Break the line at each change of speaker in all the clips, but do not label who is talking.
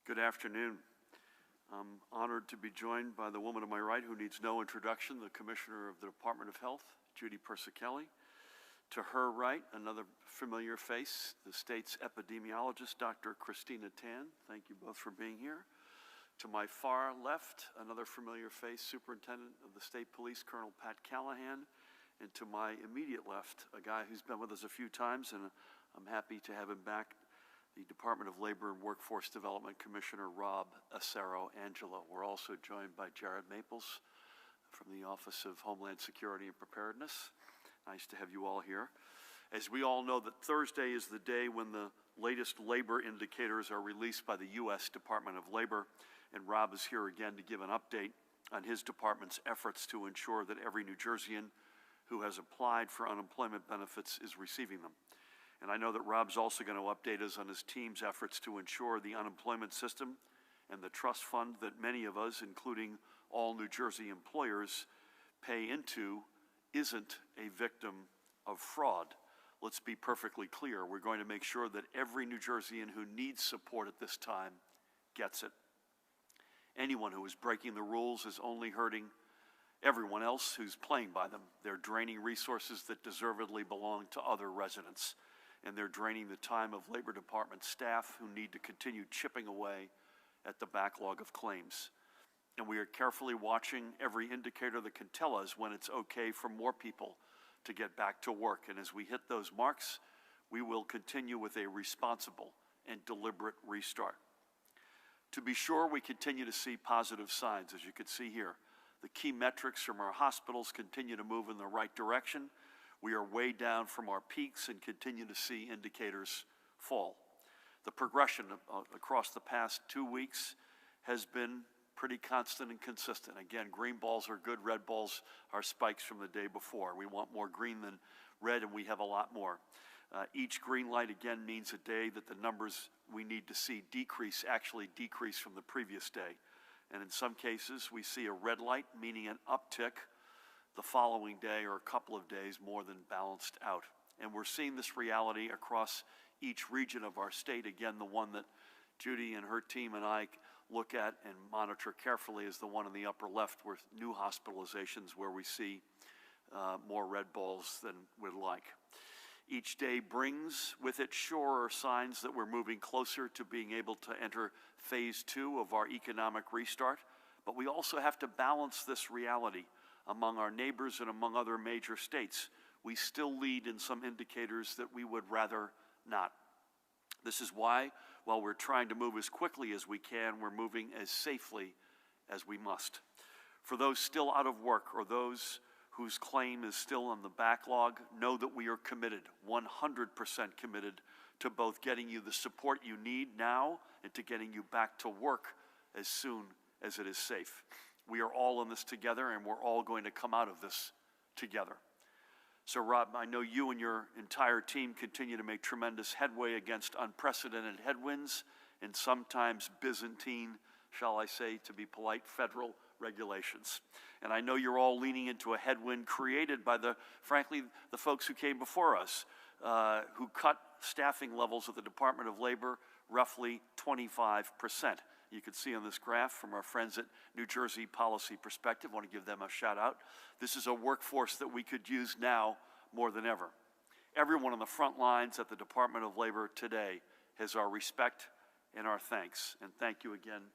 Good afternoon. I'm honored to be joined by the woman to my right who needs no introduction, the Commissioner of the Department of Health, Judy Persicelli. To her right, another familiar face, the state's epidemiologist, Dr. Christina Tan. Thank you both for being here. To my far left, another familiar face, Superintendent of the State Police, Colonel Pat Callahan. And to my immediate left, a guy who's been with us a few times, and I'm happy to have him back, the Department of Labor and Workforce Development Commissioner Rob Acero-Angelo. We're also joined by Jared Maples from the Office of Homeland Security and Preparedness. Nice to have you all here. As we all know, that Thursday is the day when the latest labor indicators are released by the U.S. Department of Labor, and Rob is here again to give an update on his department's efforts to ensure that every New Jerseyan who has applied for unemployment benefits is receiving them. And I know that Rob's also going to update us on his team's efforts to ensure the unemployment system and the trust fund that many of us, including all New Jersey employers, pay into isn't a victim of fraud. Let's be perfectly clear. We're going to make sure that every New Jerseyan who needs support at this time gets it. Anyone who is breaking the rules is only hurting everyone else who's playing by them. They're draining resources that deservedly belong to other residents, and they're draining the time of Labor Department staff who need to continue chipping away at the backlog of claims. And we are carefully watching every indicator that can tell us when it's okay for more people to get back to work. And as we hit those marks, we will continue with a responsible and deliberate restart. To be sure, we continue to see positive signs, as you can see here. The key metrics from our hospitals continue to move in the right direction. We are way down from our peaks and continue to see indicators fall. The progression across the past 2 weeks has been pretty constant and consistent. Again, green balls are good, red balls are spikes from the day before. We want more green than red, and we have a lot more. Each green light, again, means a day that the numbers we need to see actually decrease from the previous day. And in some cases, we see a red light, meaning an uptick the following day or a couple of days more than balanced out. And we're seeing this reality across each region of our state. Again, the one that Judy and her team and I look at and monitor carefully is the one in the upper left with new hospitalizations, where we see more red balls than we'd like. Each day brings with it surer signs that we're moving closer to being able to enter phase 2 of our economic restart, but we also have to balance this reality among our neighbors and among other major states. We still lead in some indicators that we would rather not. This is why, while we're trying to move as quickly as we can, we're moving as safely as we must. For those still out of work or those whose claim is still on the backlog, know that we are committed, 100% committed, to both getting you the support you need now and to getting you back to work as soon as it is safe. We are all in this together, and we're all going to come out of this together. So, Rob, I know you and your entire team continue to make tremendous headway against unprecedented headwinds and sometimes Byzantine, shall I say, to be polite, federal regulations. And I know you're all leaning into a headwind created by frankly, the folks who came before us, who cut staffing levels at the Department of Labor roughly 25%. You can see on this graph from our friends at New Jersey Policy Perspective. I want to give them a shout out. This is a workforce that we could use now more than ever. Everyone on the front lines at the Department of Labor today has our respect and our thanks. And thank you again,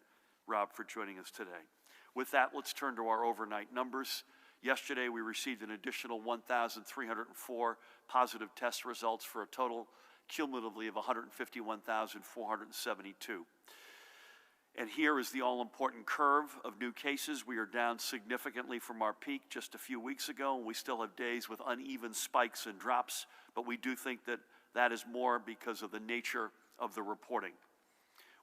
Rob, for joining us today. With that, let's turn to our overnight numbers. Yesterday, we received an additional 1,304 positive test results for a total cumulatively of 151,472. And here is the all-important curve of new cases. We are down significantly from our peak just a few weeks ago, and we still have days with uneven spikes and drops, but we do think that that is more because of the nature of the reporting.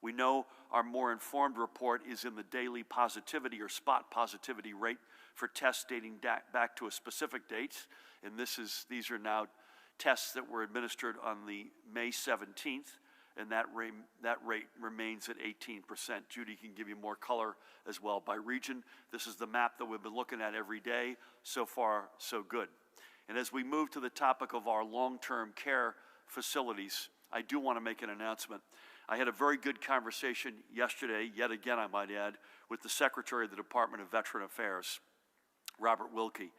We know our more informed report is in the daily positivity or spot positivity rate for tests dating back to a specific date, and these are now tests that were administered on the May 17th, and that rate remains at 18%. Judy can give you more color as well by region. This is the map that we've been looking at every day. So far, so good. And as we move to the topic of our long-term care facilities, I do want to make an announcement. I had a very good conversation yesterday, yet again I might add, with the Secretary of the Department of Veteran Affairs, Robert Wilkie.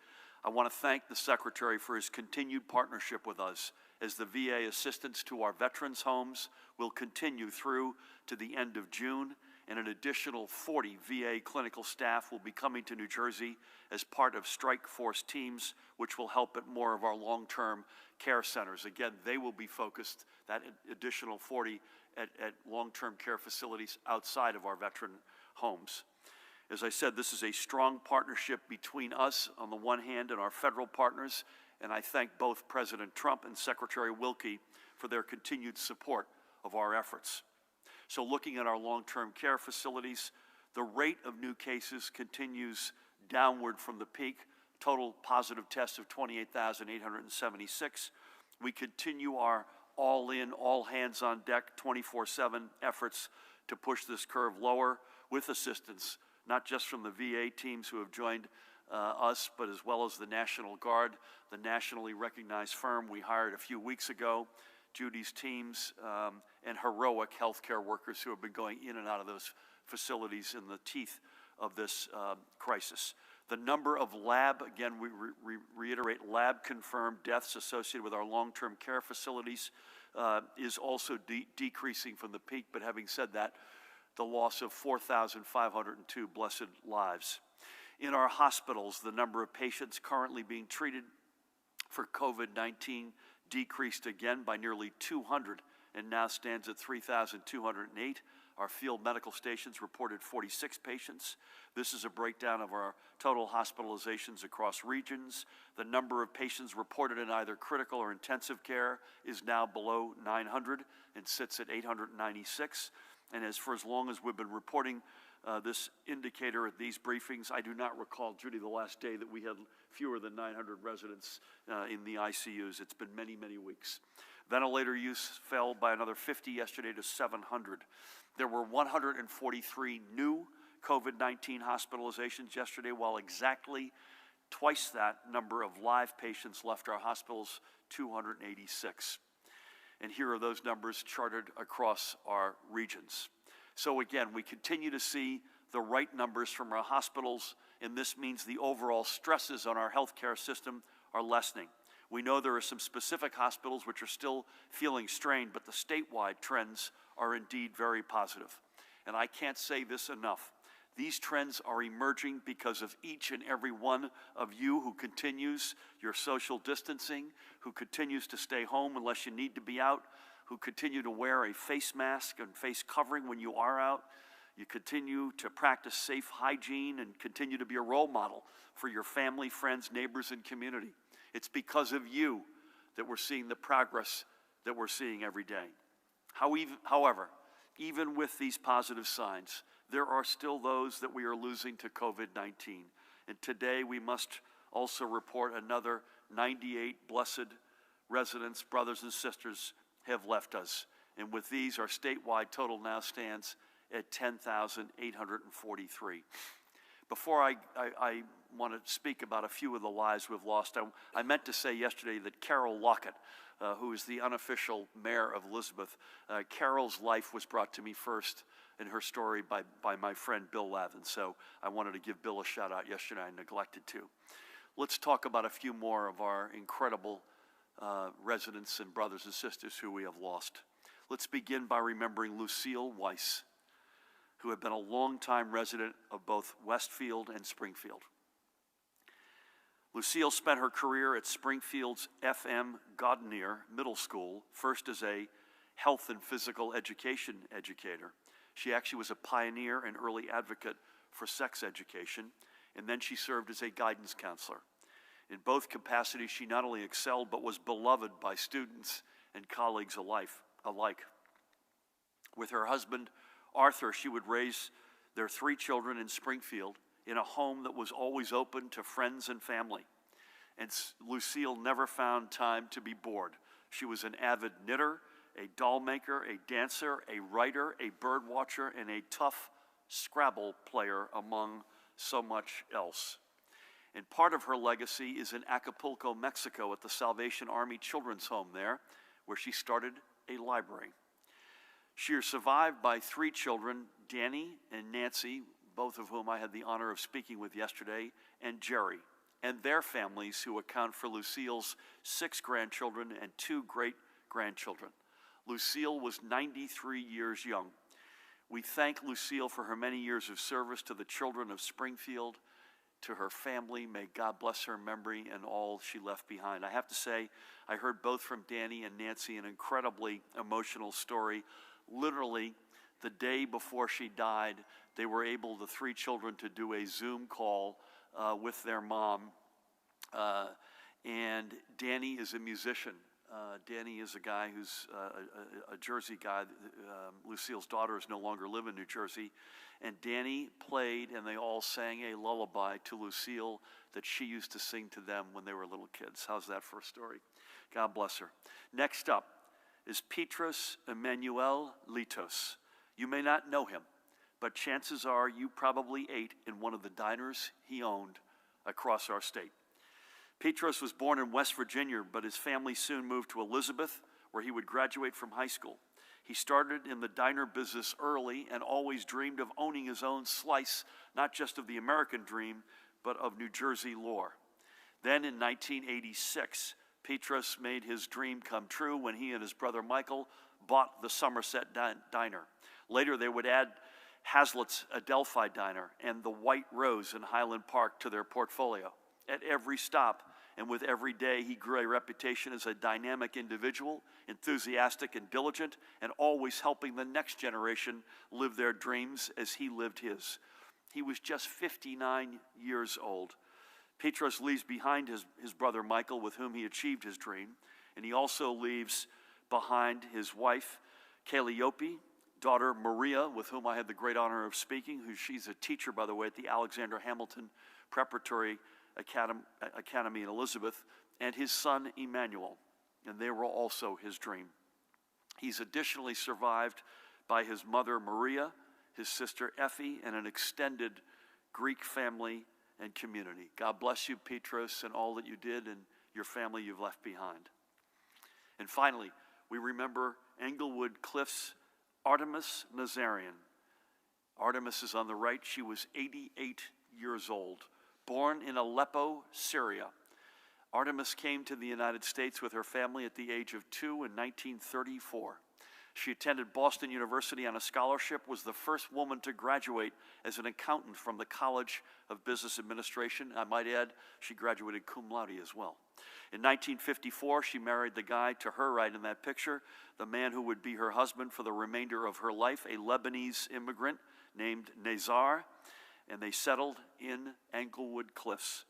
I want to thank the Secretary for his continued partnership with us as the VA assistance to our veterans' homes will continue through to the end of June, and an additional 40 VA clinical staff will be coming to New Jersey as part of strike force teams, which will help at more of our long-term care centers. Again, they will be focused, that additional 40, at long-term care facilities outside of our veteran homes. As I said, this is a strong partnership between us on the one hand and our federal partners, and I thank both President Trump and Secretary Wilkie for their continued support of our efforts. So looking at our long-term care facilities, the rate of new cases continues downward from the peak, total positive tests of 28,876. We continue our all-in, all-hands-on-deck, 24/7 efforts to push this curve lower with assistance, not just from the VA teams who have joined us, but as well as the National Guard, the nationally recognized firm we hired a few weeks ago, Judy's teams, and heroic healthcare workers who have been going in and out of those facilities in the teeth of this crisis. The number of lab, again, we reiterate, lab-confirmed deaths associated with our long-term care facilities is also decreasing from the peak, but having said that, the loss of 4,502 blessed lives. In our hospitals, the number of patients currently being treated for COVID-19 decreased again by nearly 200 and now stands at 3,208. Our field medical stations reported 46 patients. This is a breakdown of our total hospitalizations across regions. The number of patients reported in either critical or intensive care is now below 900 and sits at 896. And for as long as we've been reporting this indicator at these briefings, I do not recall, Judy, the last day that we had fewer than 900 residents in the ICUs. It's been many, many weeks. Ventilator use fell by another 50 yesterday to 700. There were 143 new COVID-19 hospitalizations yesterday, while exactly twice that number of live patients left our hospitals, 286. And here are those numbers charted across our regions. So again, we continue to see the right numbers from our hospitals, and this means the overall stresses on our healthcare system are lessening. We know there are some specific hospitals which are still feeling strained, but the statewide trends are indeed very positive. And I can't say this enough. These trends are emerging because of each and every one of you who continues your social distancing, who continues to stay home unless you need to be out, who continue to wear a face mask and face covering when you are out. You continue to practice safe hygiene and continue to be a role model for your family, friends, neighbors, and community. It's because of you that we're seeing the progress that we're seeing every day. However, even with these positive signs, there are still those that we are losing to COVID-19. And today we must also report another 98 blessed residents, brothers and sisters, have left us. And with these, our statewide total now stands at 10,843. Before I want to speak about a few of the lives we've lost, I meant to say yesterday that Carol Lockett, who is the unofficial mayor of Elizabeth, Carol's life was brought to me first in her story by my friend Bill Lavin. So I wanted to give Bill a shout out yesterday. I neglected to. Let's talk about a few more of our incredible residents and brothers and sisters who we have lost. Let's begin by remembering Lucille Weiss, who had been a longtime resident of both Westfield and Springfield. Lucille spent her career at Springfield's F.M. Godinier Middle School, first as a health and physical education educator. She actually was a pioneer and early advocate for sex education, and then she served as a guidance counselor. In both capacities, she not only excelled, but was beloved by students and colleagues alike. With her husband, Arthur, she would raise their 3 children in Springfield in a home that was always open to friends and family. And Lucille never found time to be bored. She was an avid knitter, a doll maker, a dancer, a writer, a bird watcher, and a tough Scrabble player, among so much else. And part of her legacy is in Acapulco, Mexico, at the Salvation Army Children's Home there, where she started a library. She is survived by 3 children, Danny and Nancy, both of whom I had the honor of speaking with yesterday, and Jerry, and their families, who account for Lucille's 6 grandchildren and 2 great-grandchildren. Lucille was 93 years young. We thank Lucille for her many years of service to the children of Springfield, to her family. May God bless her memory and all she left behind. I have to say, I heard both from Danny and Nancy an incredibly emotional story. Literally, the day before she died, they were able, the 3 children, to do a Zoom call with their mom. And Danny is a musician. Danny is a guy who's a Jersey guy. Lucille's daughters no longer live in New Jersey. And Danny played, and they all sang a lullaby to Lucille that she used to sing to them when they were little kids. How's that for a story? God bless her. Next up is Petros Emmanuel Litos. You may not know him, but chances are you probably ate in one of the diners he owned across our state. Petros was born in West Virginia, but his family soon moved to Elizabeth, where he would graduate from high school. He started in the diner business early and always dreamed of owning his own slice, not just of the American dream, but of New Jersey lore. Then in 1986, Petros made his dream come true when he and his brother Michael bought the Somerset Diner. Later, they would add Hazlitt's Adelphi Diner and the White Rose in Highland Park to their portfolio. At every stop and with every day, he grew a reputation as a dynamic individual, enthusiastic and diligent, and always helping the next generation live their dreams as he lived his. He was just 59 years old. Petros leaves behind his brother Michael, with whom he achieved his dream, and he also leaves behind his wife, Calliope, daughter Maria, with whom I had the great honor of speaking, she's a teacher, by the way, at the Alexander Hamilton Preparatory Academy in Elizabeth, and his son Emmanuel, and they were also his dream. He's additionally survived by his mother Maria, his sister Effie, and an extended Greek family and community. God bless you, Petros, and all that you did and your family you've left behind. And finally, we remember Englewood Cliffs Artemis Nazarian. Artemis is on the right. She was 88 years old. Born in Aleppo, Syria, Artemis came to the United States with her family at the age of 2 in 1934. She attended Boston University on a scholarship, was the first woman to graduate as an accountant from the College of Business Administration. I might add, she graduated cum laude as well. In 1954, she married the guy to her right in that picture, the man who would be her husband for the remainder of her life, a Lebanese immigrant named Nazar, and they settled in Englewood Cliffs.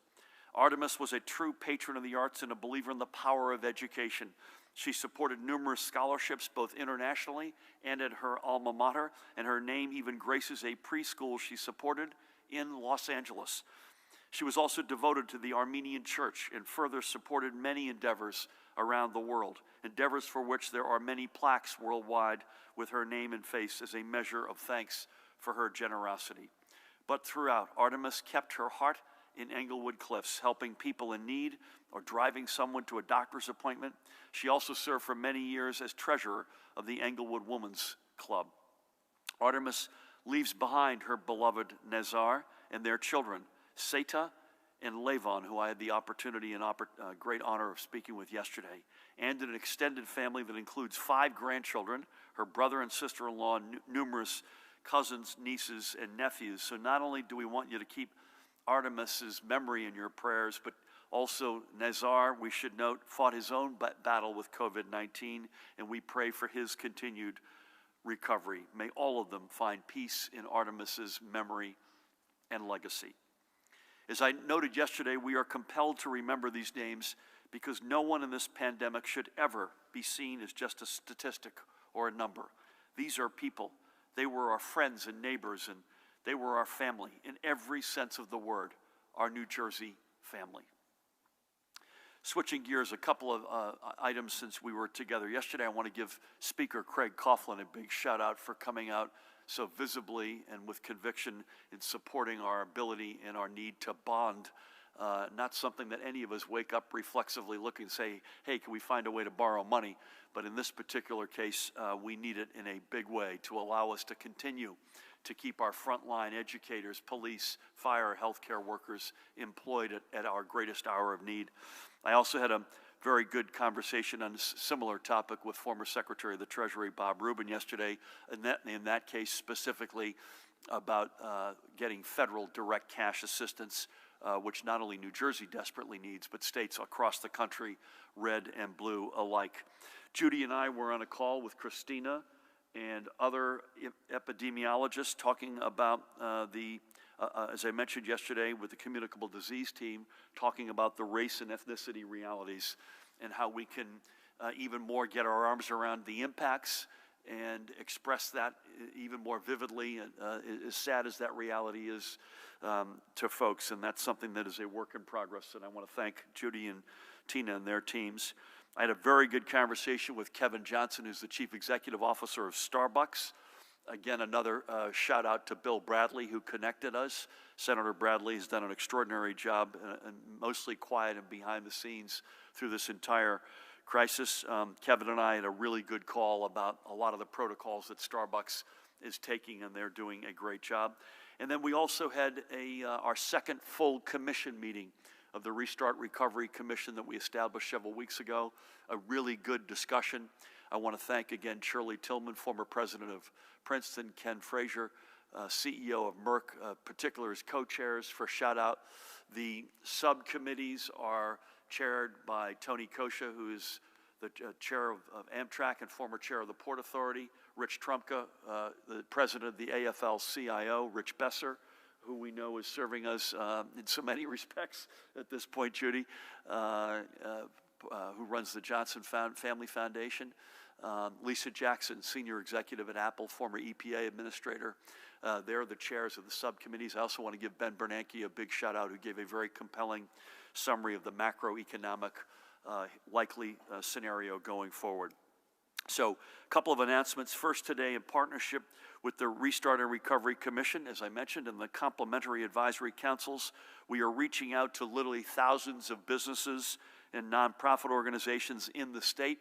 Artemis was a true patron of the arts and a believer in the power of education. She supported numerous scholarships, both internationally and at her alma mater, and her name even graces a preschool she supported in Los Angeles. She was also devoted to the Armenian Church and further supported many endeavors around the world, endeavors for which there are many plaques worldwide with her name and face as a measure of thanks for her generosity. But throughout, Artemis kept her heart in Englewood Cliffs, helping people in need or driving someone to a doctor's appointment. She also served for many years as treasurer of the Englewood Women's Club. Artemis leaves behind her beloved Nazar and their children, Seta and Levon, who I had the opportunity and great honor of speaking with yesterday, and an extended family that includes 5 grandchildren, her brother and sister-in-law, numerous cousins, nieces, and nephews. So not only do we want you to keep Artemis's memory in your prayers, but also Nazar, we should note, fought his own battle with COVID-19, and we pray for his continued recovery. May all of them find peace in Artemis's memory and legacy. As I noted yesterday, we are compelled to remember these names because no one in this pandemic should ever be seen as just a statistic or a number. These are people. They were our friends and neighbors, and they were our family in every sense of the word, our New Jersey family. Switching gears, a couple of items since we were together yesterday. I want to give Speaker Craig Coughlin a big shout out for coming out so visibly and with conviction in supporting our ability and our need to bond not something that any of us wake up reflexively looking and say, hey, can we find a way to borrow money? But in this particular case, we need it in a big way to allow us to continue to keep our frontline educators, police, fire, healthcare workers employed at our greatest hour of need. I also had a very good conversation on a similar topic with former Secretary of the Treasury, Bob Rubin, yesterday, in that case specifically about getting federal direct cash assistance, which not only New Jersey desperately needs, but states across the country, red and blue alike. Judy and I were on a call with Christina and other epidemiologists talking about as I mentioned yesterday with the communicable disease team, talking about the race and ethnicity realities and how we can even more get our arms around the impacts and express that even more vividly, as sad as that reality is to folks. And that's something that is a work in progress, and I want to thank Judy and Tina and their teams. I had a very good conversation with Kevin Johnson, who's the Chief Executive Officer of Starbucks. Again, another shout out to Bill Bradley, who connected us. Senator Bradley has done an extraordinary job, and mostly quiet and behind the scenes through this entire crisis. Kevin and I had a really good call about a lot of the protocols that Starbucks is taking, and they're doing a great job. And then we also had our second full commission meeting of the Restart Recovery Commission that we established several weeks ago. A really good discussion. I want to thank again Shirley Tillman, former president of Princeton, Ken Frazier, CEO of Merck, particular as co-chairs for shout out. The subcommittees are chaired by Tony Kosha, who is the chair of Amtrak and former chair of the Port Authority, Rich Trumka, the president of the AFL-CIO, Rich Besser, who we know is serving us in so many respects at this point, Judy, who runs the Johnson Family Foundation, Lisa Jackson, senior executive at Apple, former EPA administrator. They're the chairs of the subcommittees. I also want to give Ben Bernanke a big shout out, who gave a very compelling summary of the macroeconomic likely scenario going forward. So, a couple of announcements. First, today, in partnership with the Restart and Recovery Commission, as I mentioned, and the complementary advisory councils, we are reaching out to literally thousands of businesses and nonprofit organizations in the state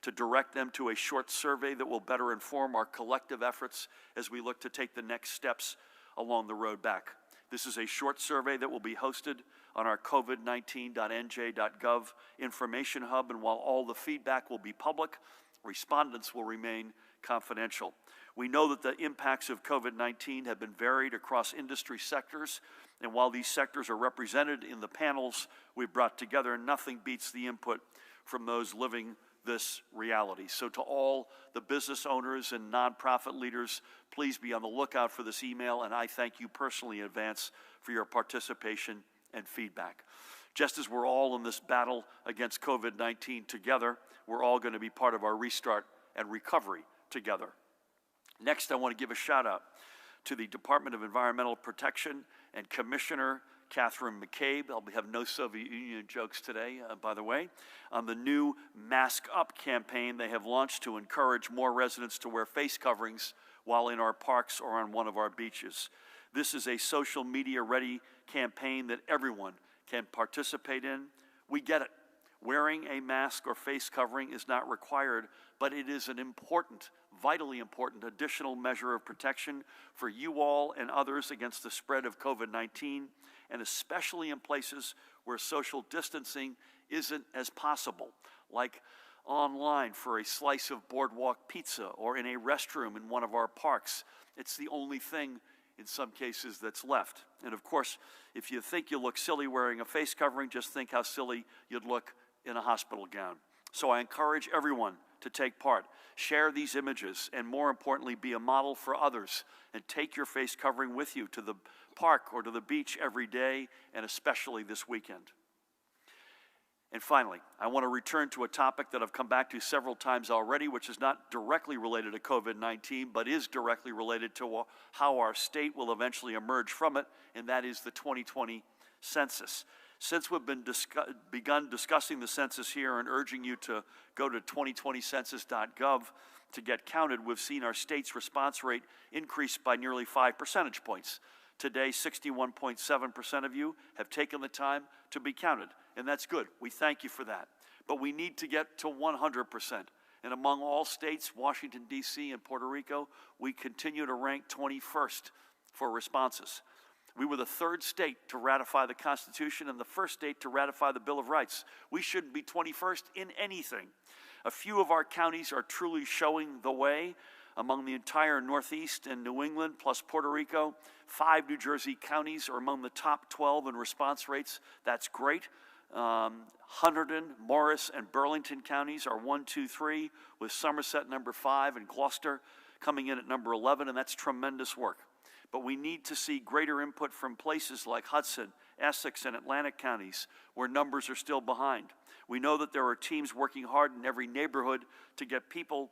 to direct them to a short survey that will better inform our collective efforts as we look to take the next steps along the road back. This is a short survey that will be hosted on our covid19.nj.gov information hub, and while all the feedback will be public, respondents will remain confidential. We know that the impacts of COVID-19 have been varied across industry sectors, and while these sectors are represented in the panels we've brought together, nothing beats the input from those living this reality. So to all the business owners and nonprofit leaders, please be on the lookout for this email, and I thank you personally in advance for your participation and feedback. Just as we're all in this battle against COVID-19 together, we're all going to be part of our restart and recovery together. Next, I want to give a shout out to the Department of Environmental Protection and Commissioner Catherine McCabe. I'll have no Soviet Union jokes today, by the way, on the new Mask Up campaign they have launched to encourage more residents to wear face coverings while in our parks or on one of our beaches. This is a social media ready campaign that everyone can participate in. We get it. Wearing a mask or face covering is not required, but it is an important, vitally important additional measure of protection for you all and others against the spread of COVID-19, and especially in places where social distancing isn't as possible, like online for a slice of boardwalk pizza or in a restroom in one of our parks. It's the only thing in some cases that's left. And of course, if you think you look silly wearing a face covering, just think how silly you'd look in a hospital gown. So I encourage everyone to take part, share these images, and more importantly, be a model for others, and take your face covering with you to the park or to the beach every day, and especially this weekend. And finally, I want to return to a topic that I've come back to several times already, which is not directly related to COVID-19, but is directly related to how our state will eventually emerge from it, and that is the 2020 census. Since we've begun discussing the census here and urging you to go to 2020census.gov to get counted, we've seen our state's response rate increase by nearly 5 percentage points Today, 61.7% of you have taken the time to be counted, and that's good. We thank you for that. But we need to get to 100%. And among all states, Washington, D.C. and Puerto Rico, we continue to rank 21st for responses. We were the third state to ratify the Constitution and the first state to ratify the Bill of Rights. We shouldn't be 21st in anything. A few of our counties are truly showing the way. Among the entire Northeast and New England, plus Puerto Rico, 5 New Jersey counties are among the top 12 in response rates. That's great. Hunterdon, Morris, and Burlington counties are 1, 2, 3, with Somerset number 5 and Gloucester coming in at number 11, and that's tremendous work. But we need to see greater input from places like Hudson, Essex, and Atlantic counties, where numbers are still behind. We know that there are teams working hard in every neighborhood to get people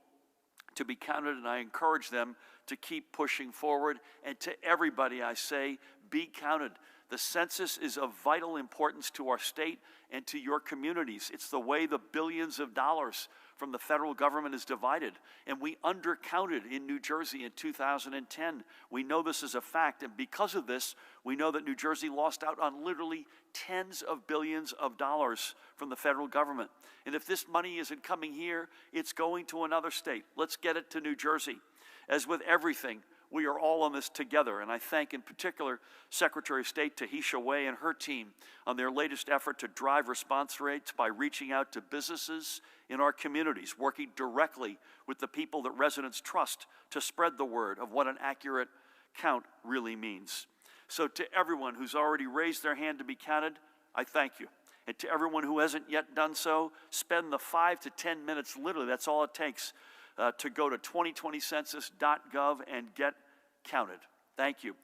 to be counted, and I encourage them to keep pushing forward. And to everybody I say, be counted. The census is of vital importance to our state and to your communities. It's the way the billions of dollars from the federal government is divided. And we undercounted in New Jersey in 2010. We know this is a fact, and because of this, we know that New Jersey lost out on literally tens of billions of dollars from the federal government. And if this money isn't coming here, it's going to another state. Let's get it to New Jersey. As with everything, we are all on this together, and I thank in particular Secretary of State Tahisha Way and her team on their latest effort to drive response rates by reaching out to businesses in our communities, working directly with the people that residents trust to spread the word of what an accurate count really means. So to everyone who's already raised their hand to be counted, I thank you. And to everyone who hasn't yet done so, spend the 5 to 10 minutes, literally, that's all it takes, to go to 2020census.gov and get counted. Thank you.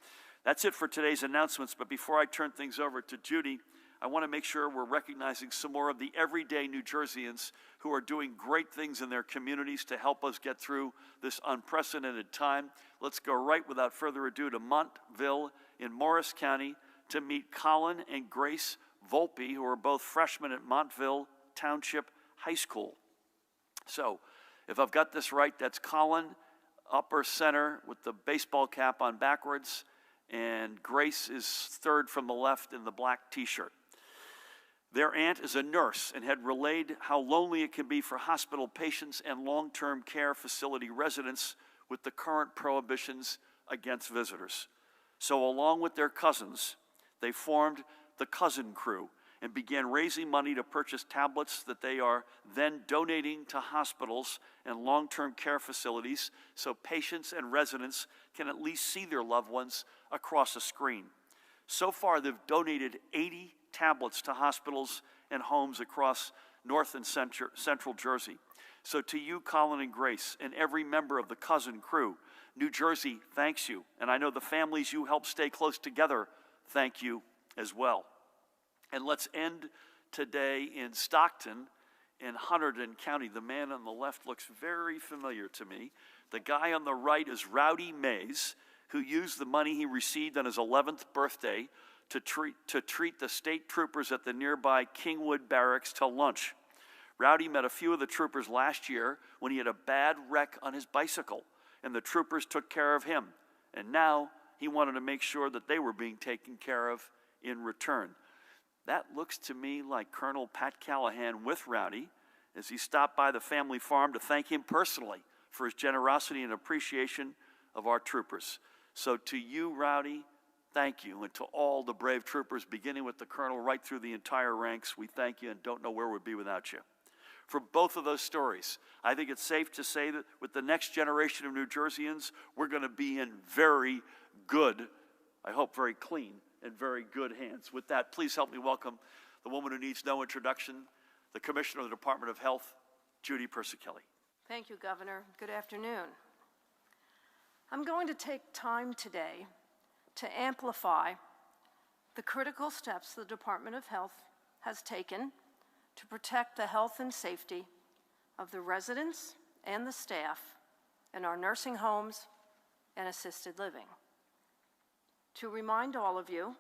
That's it for today's announcements, but before I turn things over to Judy, I want to make sure we're recognizing some more of the everyday New Jerseyans who are doing great things in their communities to help us get through this unprecedented time. Let's go right without further ado to Montville in Morris County to meet Colin and Grace Volpe, who are both freshmen at Montville Township High School. So, if I've got this right, that's Colin, upper center with the baseball cap on backwards, and Grace is third from the left in the black t-shirt. Their aunt is a nurse and had relayed how lonely it can be for hospital patients and long-term care facility residents with the current prohibitions against visitors. So along with their cousins, they formed the Cousin Crew and began raising money to purchase tablets that they are then donating to hospitals and long-term care facilities so patients and residents can at least see their loved ones across a screen. So far, they've donated 80 tablets to hospitals and homes across North and Central Jersey. So to you, Colin and Grace, and every member of the Cousin Crew, New Jersey thanks you. And I know the families you help stay close together thank you as well. And let's end today in Stockton in Hunterdon County. The man on the left looks very familiar to me. The guy on the right is Rowdy Mays, who used the money he received on his 11th birthday to treat the state troopers at the nearby Kingwood Barracks to lunch. Rowdy met a few of the troopers last year when he had a bad wreck on his bicycle, and the troopers took care of him. And now he wanted to make sure that they were being taken care of in return. That looks to me like Colonel Pat Callahan with Rowdy as he stopped by the family farm to thank him personally for his generosity and appreciation of our troopers. So to you, Rowdy, thank you. And to all the brave troopers, beginning with the colonel right through the entire ranks, we thank you and don't know where we'd be without you. For both of those stories, I think it's safe to say that with the next generation of New Jerseyans, we're going to be in very good, I hope very clean, and very good hands. With that, please help me welcome the woman who needs no introduction, the Commissioner of the Department of Health, Judy Persichilli.
Thank you, Governor. Good afternoon. I'm going to take time today to amplify the critical steps the Department of Health has taken to protect the health and safety of the residents and the staff in our nursing homes and assisted living. To remind all of you,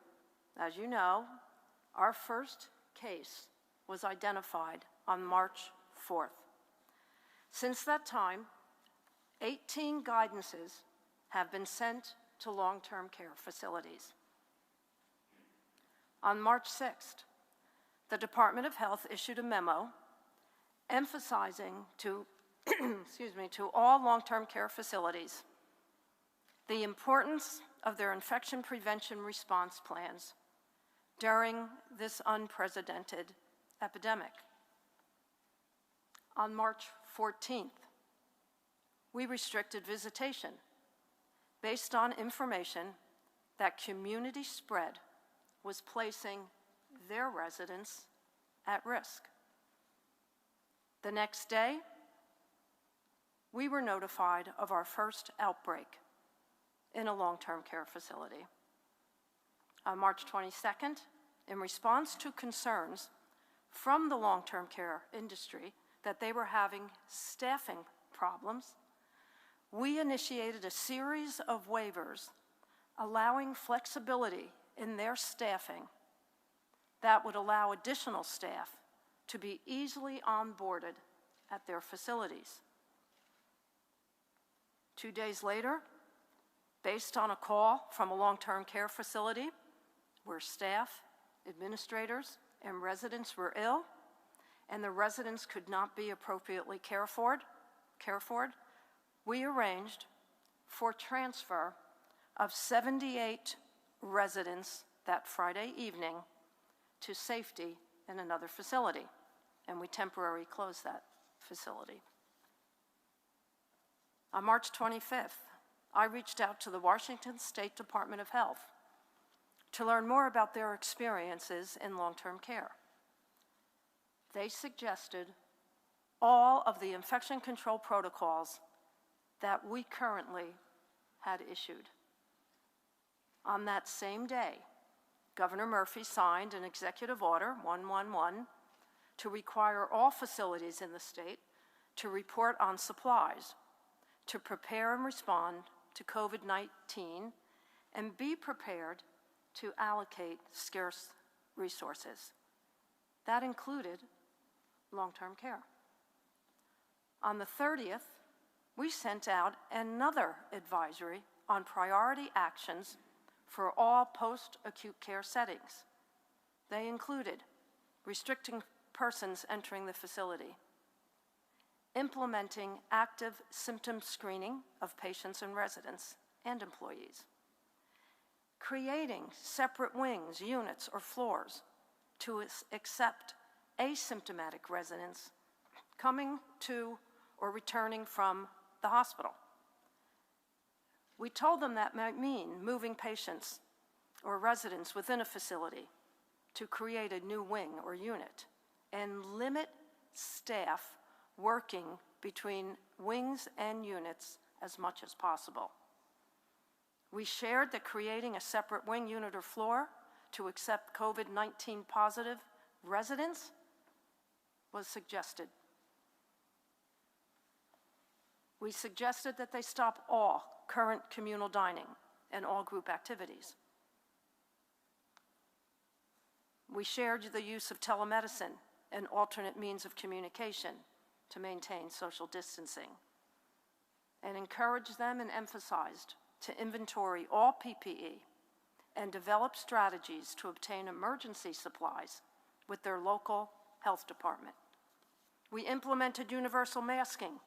as you know, our first case was identified on March 4th. Since that time, 18 guidances have been sent to long-term care facilities. On March 6th, the Department of Health issued a memo emphasizing to, to all long-term care facilities the importance of their infection prevention response plans during this unprecedented epidemic. On March 14th, we restricted visitation based on information that community spread was placing their residents at risk. The next day, we were notified of our first outbreak in a long-term care facility. On March 22nd, in response to concerns from the long-term care industry that they were having staffing problems, we initiated a series of waivers allowing flexibility in their staffing that would allow additional staff to be easily onboarded at their facilities. 2 days later, based on a call from a long-term care facility where staff, administrators, and residents were ill, and the residents could not be appropriately cared for, we arranged for transfer of 78 residents that Friday evening to safety in another facility, and we temporarily closed that facility. On March 25th, I reached out to the Washington State Department of Health to learn more about their experiences in long-term care. They suggested all of the infection control protocols that we currently had issued. On that same day, Governor Murphy signed an executive order, 111, to require all facilities in the state to report on supplies, to prepare and respond to COVID-19, and be prepared to allocate scarce resources. That included long-term care. On the 30th, we sent out another advisory on priority actions for all post-acute care settings. They included restricting persons entering the facility, implementing active symptom screening of patients and residents and employees, creating separate wings, units, or floors to accept asymptomatic residents coming to or returning from the hospital. We told them that might mean moving patients or residents within a facility to create a new wing or unit and limit staff working between wings and units as much as possible. We shared that creating a separate wing, unit, or floor to accept COVID-19 positive residents was suggested. We suggested that they stop all current communal dining and all group activities. We shared the use of telemedicine and alternate means of communication to maintain social distancing, and encouraged them and emphasized to inventory all PPE and develop strategies to obtain emergency supplies with their local health department. We implemented universal masking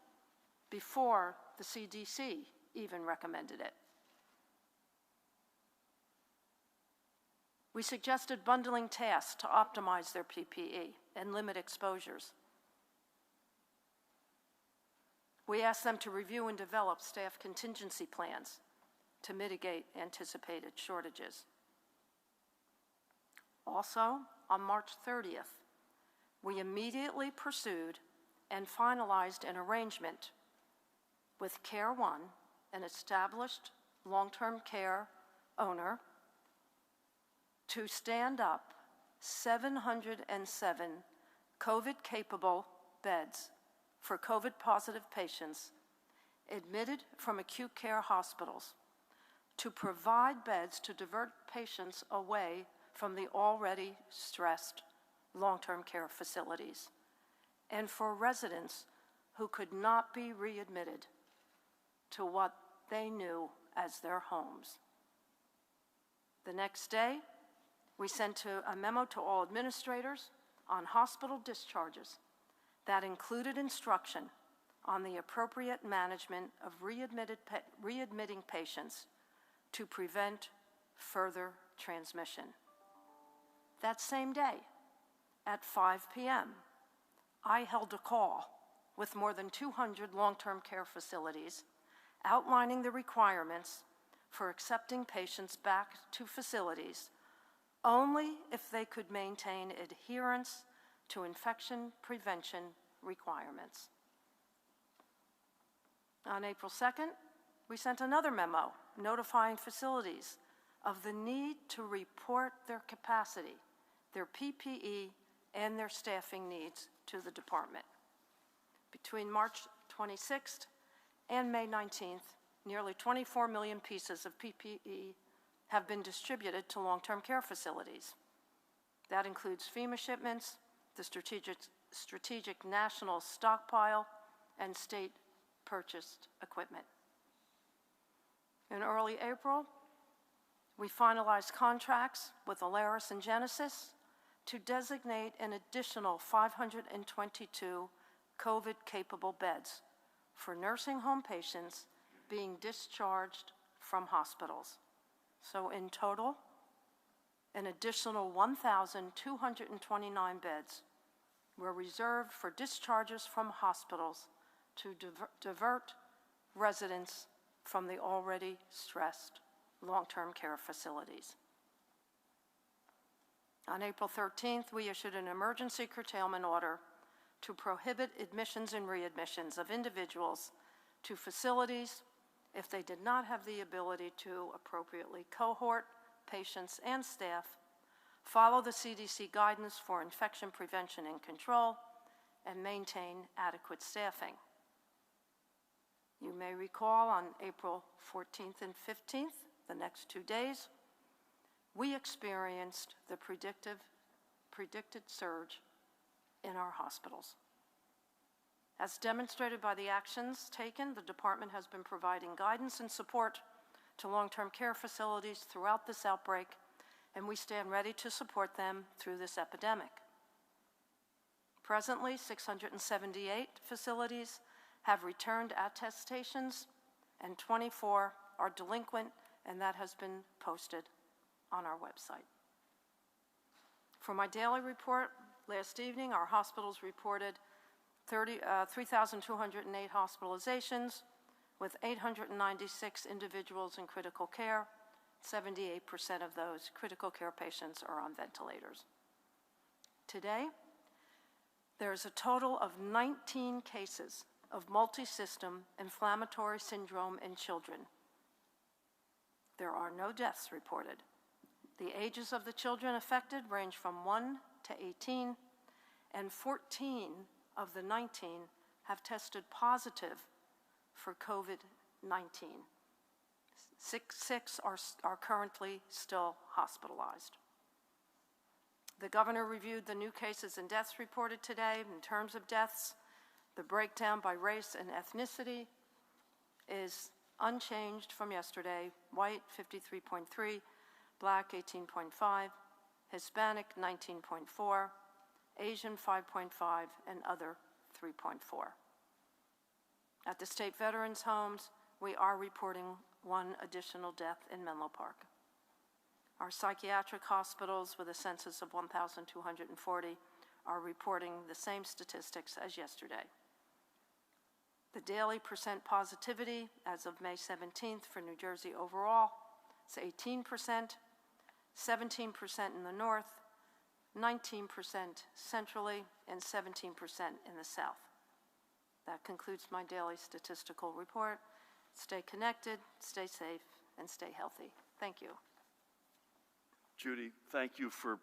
before the CDC even recommended it. We suggested bundling tasks to optimize their PPE and limit exposures. We asked them to review and develop staff contingency plans to mitigate anticipated shortages. Also, on March 30th, we immediately pursued and finalized an arrangement with Care One, an established long-term care owner, to stand up 707 COVID-capable beds for COVID-positive patients admitted from acute care hospitals to provide beds to divert patients away from the already stressed long-term care facilities and for residents who could not be readmitted to what they knew as their homes. The next day, we sent a memo to all administrators on hospital discharges that included instruction on the appropriate management of readmitting patients to prevent further transmission. That same day, at 5 p.m., I held a call with more than 200 long-term care facilities outlining the requirements for accepting patients back to facilities only if they could maintain adherence to infection prevention requirements. On April 2nd, we sent another memo notifying facilities of the need to report their capacity, their PPE, and their staffing needs to the department. Between March 26th and May 19th, nearly 24 million pieces of PPE have been distributed to long-term care facilities. That includes Fema shipments, the strategic national stockpile, and state-purchased equipment. In early April, we finalized contracts with Alaris and Genesis to designate an additional 522 COVID-capable beds for nursing home patients being discharged from hospitals. So in total, an additional 1,229 beds were reserved for discharges from hospitals to divert residents from the already stressed long-term care facilities. On April 13th, we issued an emergency curtailment order to prohibit admissions and readmissions of individuals to facilities if they did not have the ability to appropriately cohort patients and staff, follow the CDC guidance for infection prevention and control, and maintain adequate staffing. You may recall on April 14th and 15th, the next 2 days, we experienced the predicted surge in our hospitals. As demonstrated by the actions taken, the department has been providing guidance and support to long-term care facilities throughout this outbreak, and we stand ready to support them through this epidemic. Presently, 678 facilities have returned attestations, and 24 are delinquent, and that has been posted on our website. For my daily report, last evening, our hospitals reported 3,208 hospitalizations with 896 individuals in critical care. 78% of those critical care patients are on ventilators. Today, there's a total of 19 cases of multi-system inflammatory syndrome in children. There are no deaths reported. The ages of the children affected range from 1 to 18, and 14 of the 19 have tested positive for COVID-19. Six are currently still hospitalized. The governor reviewed the new cases and deaths reported today. In terms of deaths, the breakdown by race and ethnicity is unchanged from yesterday. White, 53.3, Black, 18.5, Hispanic, 19.4, Asian, 5.5, and other, 3.4. At the state veterans' homes, we are reporting one additional death in Menlo Park. Our psychiatric hospitals, with a census of 1,240, are reporting the same statistics as yesterday. The daily percent positivity as of May 17th for New Jersey overall is 18%, 17% in the north, 19% centrally, and 17% in the south. That concludes my daily statistical report. Stay connected, stay safe, and stay healthy. Thank you.
Judy, thank you for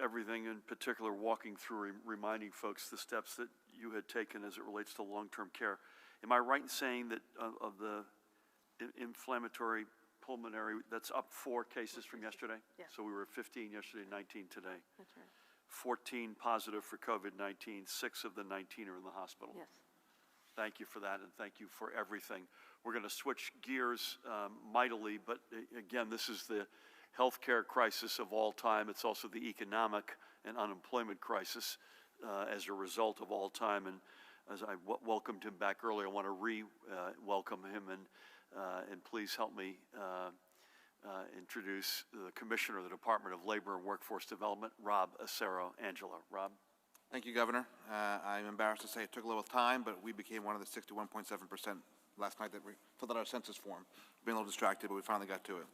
everything, in particular walking through, reminding folks the steps that you had taken as it relates to long-term care. Am I right in saying that of the inflammatory pulmonary, that's up 4 cases from yesterday?
Yes.
So we were at 15 yesterday, 19 today.
That's right.
14 positive for COVID-19, 6 of the 19 are in the hospital.
Yes.
Thank you for that, and thank you for everything. We're going to switch gears mightily, but again, this is the healthcare crisis of all time. It's also the economic and unemployment crisis as a result of all time. And as I welcomed him back earlier, I want to welcome him, and please help me introduce the Commissioner of the Department of Labor and Workforce Development, Rob Acero. Angela. Rob.
Thank you, Governor. I'm embarrassed to say it took a little time, but we became one of the 61.7% last night that we filled out our census form. We've been a little distracted, but we finally got to it.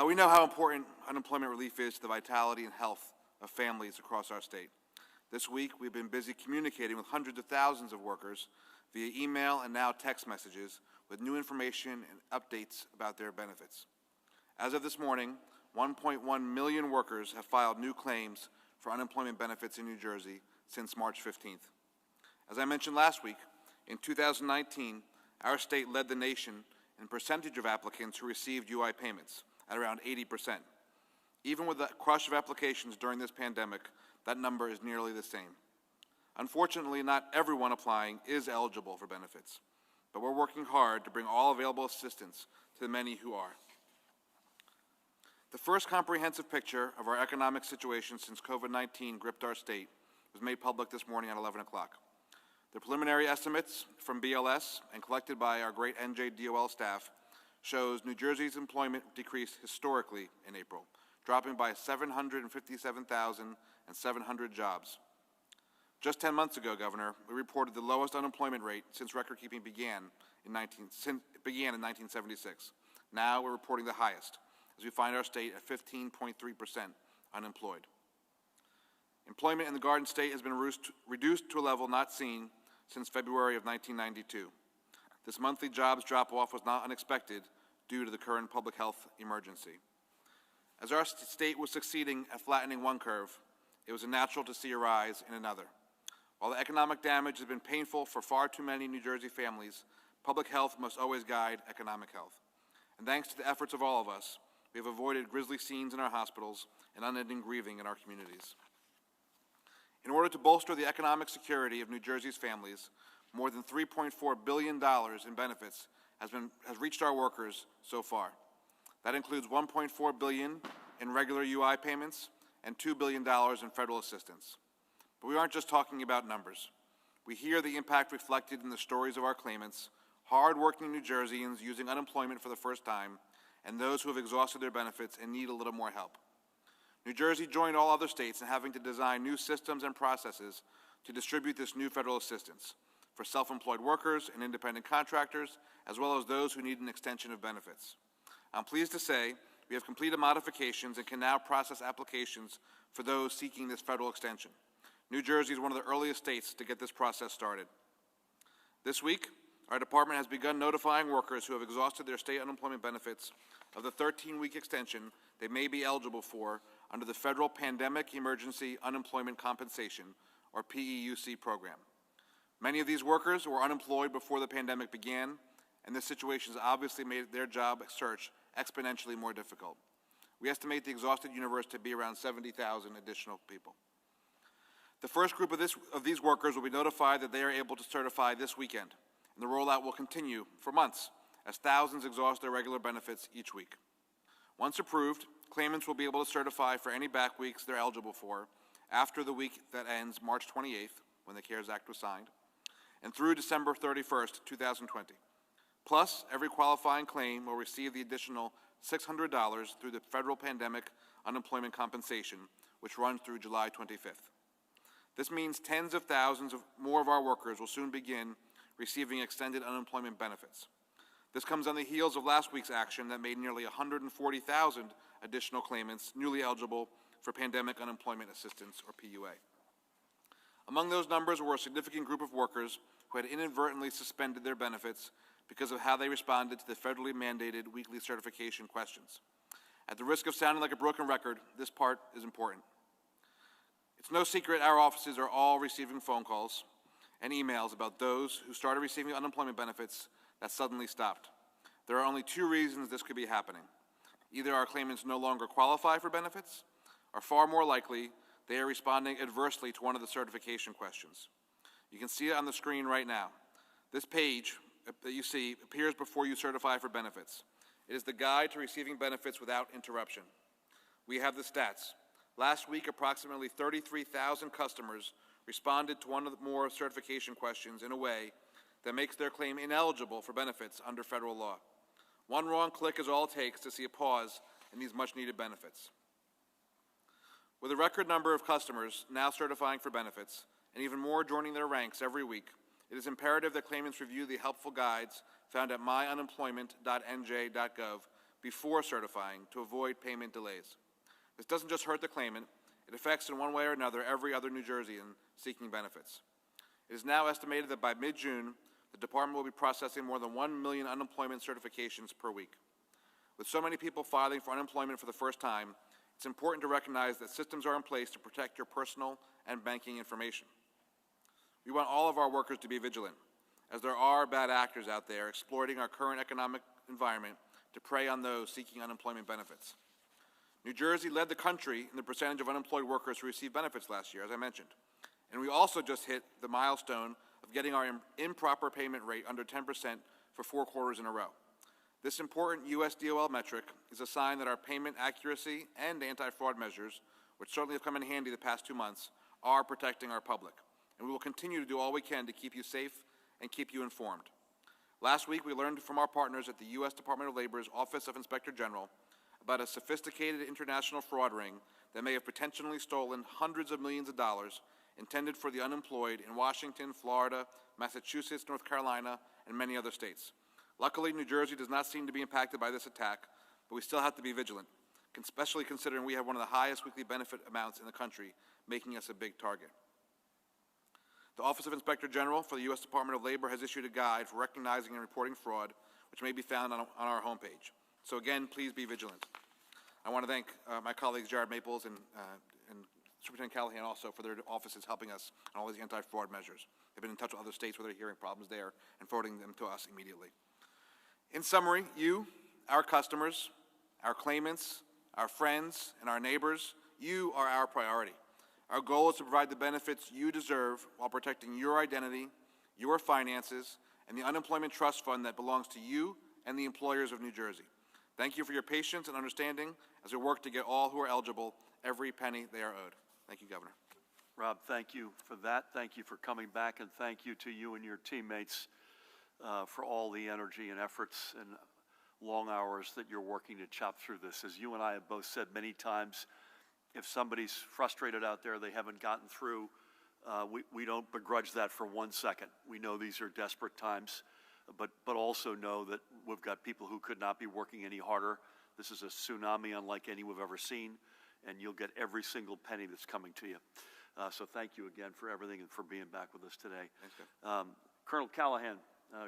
We know how important unemployment relief is to the vitality and health of families across our state. This week, we've been busy communicating with hundreds of thousands of workers via email and now text messages with new information and updates about their benefits. As of this morning, 1.1 million workers have filed new claims for unemployment benefits in New Jersey since March 15th. As I mentioned last week, in 2019, our state led the nation in percentage of applicants who received UI payments at around 80%. Even with the crush of applications during this pandemic, that number is nearly the same. Unfortunately, not everyone applying is eligible for benefits, but we're working hard to bring all available assistance to the many who are. The first comprehensive picture of our economic situation since COVID-19 gripped our state was made public this morning at 11 o'clock. The preliminary estimates from BLS and collected by our great NJDOL staff shows New Jersey's employment decreased historically in April, dropping by 757,700 jobs. Just 10 months ago, Governor, we reported the lowest unemployment rate since record-keeping began in 1976. Now we're reporting the highest, as we find our state at 15.3% unemployed. Employment in the Garden State has been reduced to a level not seen since February of 1992. This monthly jobs drop-off was not unexpected due to the current public health emergency. As our state was succeeding at flattening one curve, it was natural to see a rise in another. While the economic damage has been painful for far too many New Jersey families, public health must always guide economic health. And thanks to the efforts of all of us, we have avoided grisly scenes in our hospitals and unending grieving in our communities. In order to bolster the economic security of New Jersey's families, more than $3.4 billion in benefits has reached our workers so far. That includes $1.4 billion in regular UI payments and $2 billion in federal assistance. But we aren't just talking about numbers. We hear the impact reflected in the stories of our claimants, hard-working New Jerseyans using unemployment for the first time, and those who have exhausted their benefits and need a little more help. New Jersey joined all other states in having to design new systems and processes to distribute this new federal assistance for self-employed workers and independent contractors, as well as those who need an extension of benefits. I'm pleased to say we have completed modifications and can now process applications for those seeking this federal extension. New Jersey is one of the earliest states to get this process started. This week, our department has begun notifying workers who have exhausted their state unemployment benefits of the 13-week extension they may be eligible for under the Federal Pandemic Emergency Unemployment Compensation, or PEUC program. Many of these workers were unemployed before the pandemic began, and this situation has obviously made their job search exponentially more difficult. We estimate the exhausted universe to be around 70,000 additional people. The first group of these workers will be notified that they are able to certify this weekend, and the rollout will continue for months as thousands exhaust their regular benefits each week. Once approved, claimants will be able to certify for any back weeks they're eligible for after the week that ends March 28th, when the CARES Act was signed, and through December 31st, 2020. Plus, every qualifying claim will receive the additional $600 through the Federal Pandemic Unemployment Compensation, which runs through July 25th. This means tens of thousands more of our workers will soon begin receiving extended unemployment benefits. This comes on the heels of last week's action that made nearly 140,000 additional claimants newly eligible for Pandemic Unemployment Assistance, or PUA. Among those numbers were a significant group of workers who had inadvertently suspended their benefits because of how they responded to the federally mandated weekly certification questions. At the risk of sounding like a broken record, this part is important. It's no secret our offices are all receiving phone calls and emails about those who started receiving unemployment benefits that suddenly stopped. There are only two reasons this could be happening. Either our claimants no longer qualify for benefits, or far more likely, they are responding adversely to one of the certification questions. You can see it on the screen right now. This page that you see appears before you certify for benefits. It is the guide to receiving benefits without interruption. We have the stats. Last week, approximately 33,000 customers responded to one or more certification questions in a way that makes their claim ineligible for benefits under federal law. One wrong click is all it takes to see a pause in these much-needed benefits. With a record number of customers now certifying for benefits, and even more joining their ranks every week, it is imperative that claimants review the helpful guides found at myunemployment.nj.gov before certifying to avoid payment delays. This doesn't just hurt the claimant, it affects in one way or another every other New Jerseyan seeking benefits. It is now estimated that by mid-June, the department will be processing more than 1 million unemployment certifications per week. With so many people filing for unemployment for the first time, it's important to recognize that systems are in place to protect your personal and banking information. We want all of our workers to be vigilant, as there are bad actors out there exploiting our current economic environment to prey on those seeking unemployment benefits. New Jersey led the country in the percentage of unemployed workers who received benefits last year, as I mentioned. And we also just hit the milestone of getting our improper payment rate under 10% for 4 quarters in a row. This important U.S. DOL metric is a sign that our payment accuracy and anti-fraud measures, which certainly have come in handy the past 2 months, are protecting our public. And we will continue to do all we can to keep you safe and keep you informed. Last week, we learned from our partners at the U.S. Department of Labor's Office of Inspector General about a sophisticated international fraud ring that may have potentially stolen hundreds of millions of dollars intended for the unemployed in Washington, Florida, Massachusetts, North Carolina, and many other states. Luckily, New Jersey does not seem to be impacted by this attack, but we still have to be vigilant, especially considering we have one of the highest weekly benefit amounts in the country, making us a big target. The Office of Inspector General for the U.S. Department of Labor has issued a guide for recognizing and reporting fraud, which may be found on our homepage. So again, please be vigilant. I want to thank my colleagues Jared Maples and Superintendent Callahan also for their offices helping us on all these anti-fraud measures. They've been in touch with other states where they're hearing problems there and forwarding them to us immediately. In summary, you, our customers, our claimants, our friends, and our neighbors, you are our priority. Our goal is to provide the benefits you deserve while protecting your identity, your finances, and the unemployment trust fund that belongs to you and the employers of New Jersey. Thank you for your patience and understanding as we work to get all who are eligible every penny they are owed. Thank you, Governor.
Rob, thank you for that. Thank you for coming back, and thank you to you and your teammates for all the energy and efforts and long hours that you're working to chop through this. As you and I have both said many times, if somebody's frustrated out there, they haven't gotten through, we don't begrudge that for 1 second. We know these are desperate times, but also know that we've got people who could not be working any harder. This is a tsunami unlike any we've ever seen, and you'll get every single penny that's coming to you. So thank you again for everything and for being back with us today.
Thanks, Jeff.
Colonel Callahan,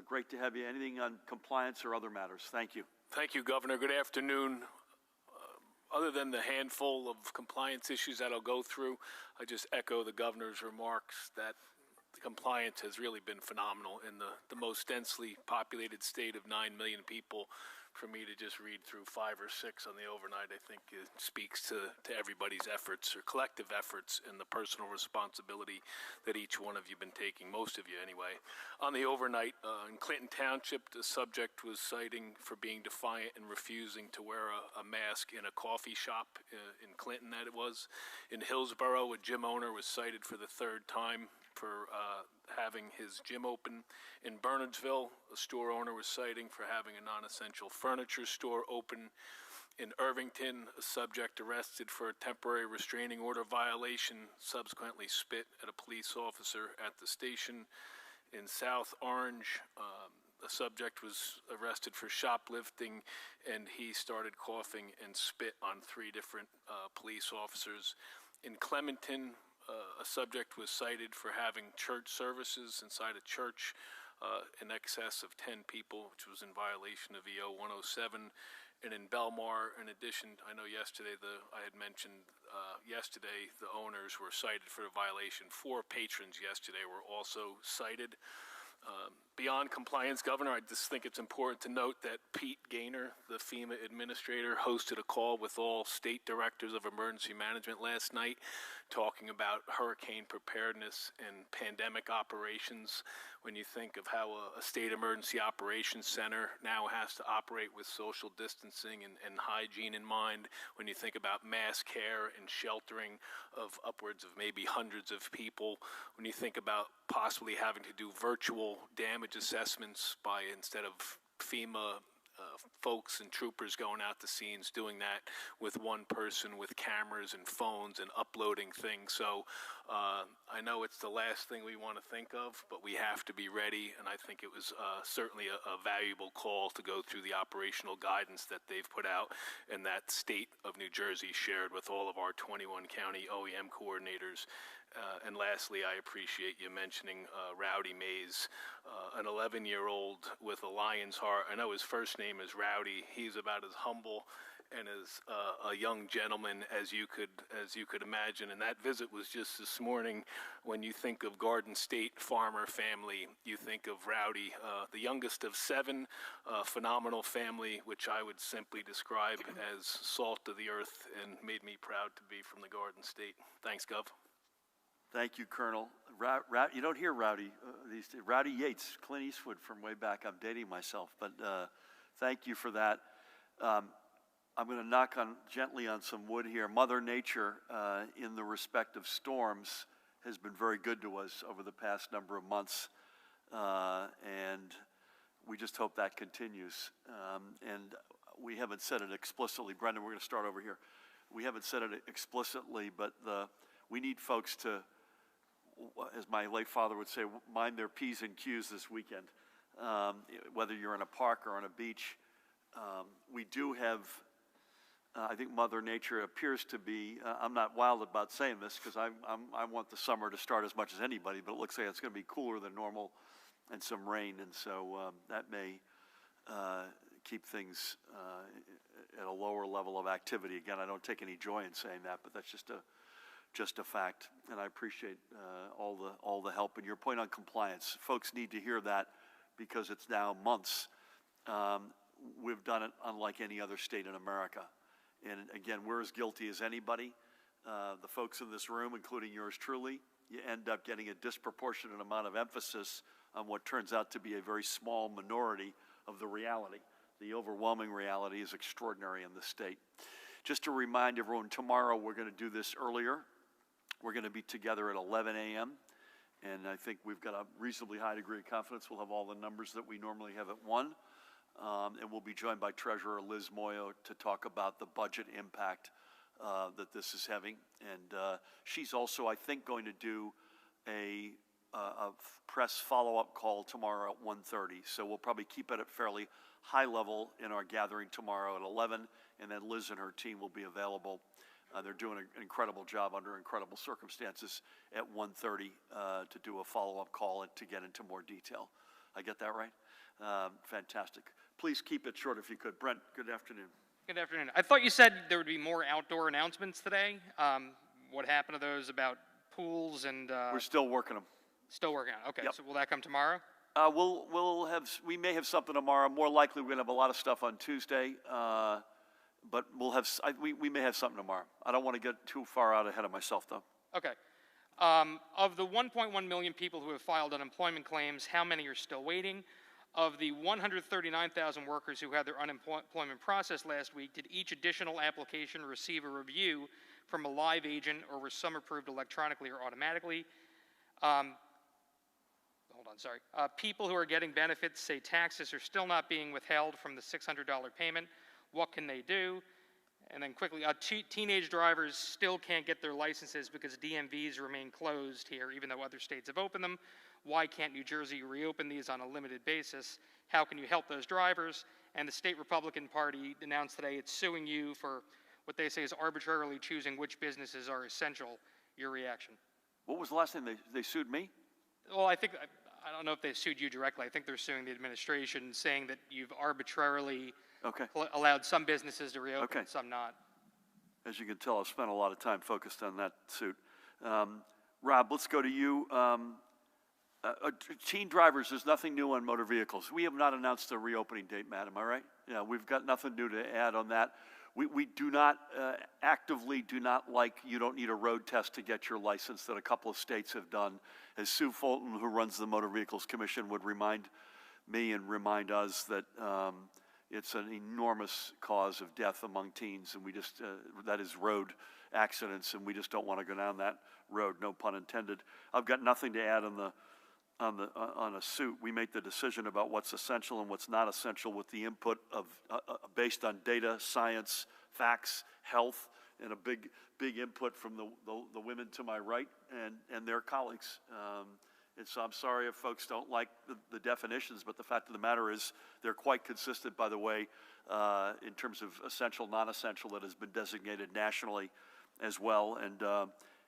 great to have you. Anything on compliance or other matters? Thank you.
Thank you, Governor. Good afternoon. Other than the handful of compliance issues that I'll go through, I just echo the Governor's remarks that the compliance has really been phenomenal in the most densely populated state of 9 million people. For me to just read through 5 or 6 on the overnight, I think it speaks to everybody's efforts, or collective efforts, and the personal responsibility that each one of you have been taking, most of you anyway. On the overnight, in Clinton Township, the subject was citing for being defiant and refusing to wear a mask in a coffee shop in Clinton, that it was. In Hillsborough, a gym owner was cited for the 3rd time for having his gym open. In Bernardsville, a store owner was citing for having a non-essential furniture store open. In Irvington, a subject arrested for a temporary restraining order violation subsequently spit at a police officer at the station. In South Orange, a subject was arrested for shoplifting, and he started coughing and spit on 3 different police officers. In Clementon, a subject was cited for having church services inside a church in excess of 10 people, which was in violation of EO 107. And in Belmar, in addition, I know yesterday I had mentioned yesterday the owners were cited for a violation. 4 patrons yesterday were also cited. Beyond compliance, Governor, I just think it's important to note that Pete Gaynor, the FEMA administrator, hosted a call with all state directors of emergency management last night, talking about hurricane preparedness and pandemic operations. When you think of how a state emergency operations center now has to operate with social distancing and hygiene in mind, when you think about mass care and sheltering of upwards of maybe hundreds of people, when you think about possibly having to do virtual damage assessments by, instead of FEMA folks and troopers going out to scenes, doing that with one person with cameras and phones and uploading things. So I know it's the last thing we want to think of, but we have to be ready, and I think it was certainly a valuable call to go through the operational guidance that they've put out and that state of New Jersey shared with all of our 21 county OEM coordinators. And lastly, I appreciate you mentioning Rowdy Mays, an 11-year-old with a lion's heart. I know his first name is Rowdy. He's about as humble and as a young gentleman as you could imagine. And that visit was just this morning. When you think of Garden State farmer family, you think of Rowdy, the youngest of 7, phenomenal family, which I would simply describe as salt of the earth, and made me proud to be from the Garden State. Thanks, Gov.
Thank you, Colonel. You don't hear Rowdy these days. Rowdy Yates, Clint Eastwood from way back. I'm dating myself, but thank you for that. I'm going to knock gently on some wood here. Mother Nature, in the respect of storms, has been very good to us over the past number of months, and we just hope that continues. And we haven't said it explicitly. Brendan, we're going to start over here. We haven't said it explicitly, but we need folks to, as my late father would say, mind their P's and Q's this weekend. Whether you're in a park or on a beach, we do have, I think Mother Nature appears to be, I'm not wild about saying this because I want the summer to start as much as anybody, but it looks like it's going to be cooler than normal and some rain, and so that may keep things at a lower level of activity. Again, I don't take any joy in saying that, but that's just a fact, and I appreciate all the help. And your point on compliance, folks need to hear that because it's now months. We've done it unlike any other state in America, and again, we're as guilty as anybody. The folks in this room, including yours truly, you end up getting a disproportionate amount of emphasis on what turns out to be a very small minority of the reality. The overwhelming reality is extraordinary in this state. Just to remind everyone, tomorrow we're going to do this earlier. We're going to be together at 11 a.m., and I think we've got a reasonably high degree of confidence we'll have all the numbers that we normally have at 1. And we'll be joined by Treasurer Liz Moyo to talk about the budget impact that this is having. And she's also, I think, going to do a press follow-up call tomorrow at 1:30. So we'll probably keep it at fairly high level in our gathering tomorrow at 11, and then Liz and her team will be available. They're doing an incredible job under incredible circumstances at 1:30 to do a follow-up call and to get into more detail. I get that right? Fantastic. Please keep it short if you could. Brent, good afternoon.
Good afternoon. I thought you said there would be more outdoor announcements today. What happened to those about pools and...
We're still working them.
Still working on it. Okay,
Yep.
So will that come tomorrow?
We may have something tomorrow. More likely, we're going to have a lot of stuff on Tuesday. But we may have something tomorrow. I don't want to get too far out ahead of myself, though.
Okay. Of the 1.1 million people who have filed unemployment claims, how many are still waiting? Of the 139,000 workers who had their unemployment processed last week, did each additional application receive a review from a live agent, or were some approved electronically or automatically? People who are getting benefits say taxes are still not being withheld from the $600 payment. What can they do? And then quickly, teenage drivers still can't get their licenses because DMVs remain closed here, even though other states have opened them. Why can't New Jersey reopen these on a limited basis? How can you help those drivers? And the state Republican Party announced today it's suing you for what they say is arbitrarily choosing which businesses are essential. Your reaction?
What was the last thing they sued me?
Well, I don't know if they sued you directly. I think they're suing the administration, saying that you've arbitrarily allowed some businesses to reopen, some not.
As you can tell, I've spent a lot of time focused on that suit. Rob, let's go to you. Teen drivers, there's nothing new on motor vehicles. We have not announced a reopening date, Matt, am I right? Yeah, we've got nothing new to add on that. We do not, actively do not like, you don't need a road test to get your license that a couple of states have done. As Sue Fulton, who runs the Motor Vehicles Commission, would remind me and remind us that it's an enormous cause of death among teens, and we just, that is road accidents, and we just don't want to go down that road, no pun intended. I've got nothing to add on a suit. We make the decision about what's essential and what's not essential with the input of based on data, science, facts, health, and a big input from the women to my right and their colleagues. And so I'm sorry if folks don't like the definitions, but the fact of the matter is they're quite consistent, by the way, in terms of essential, non-essential, that has been designated nationally as well.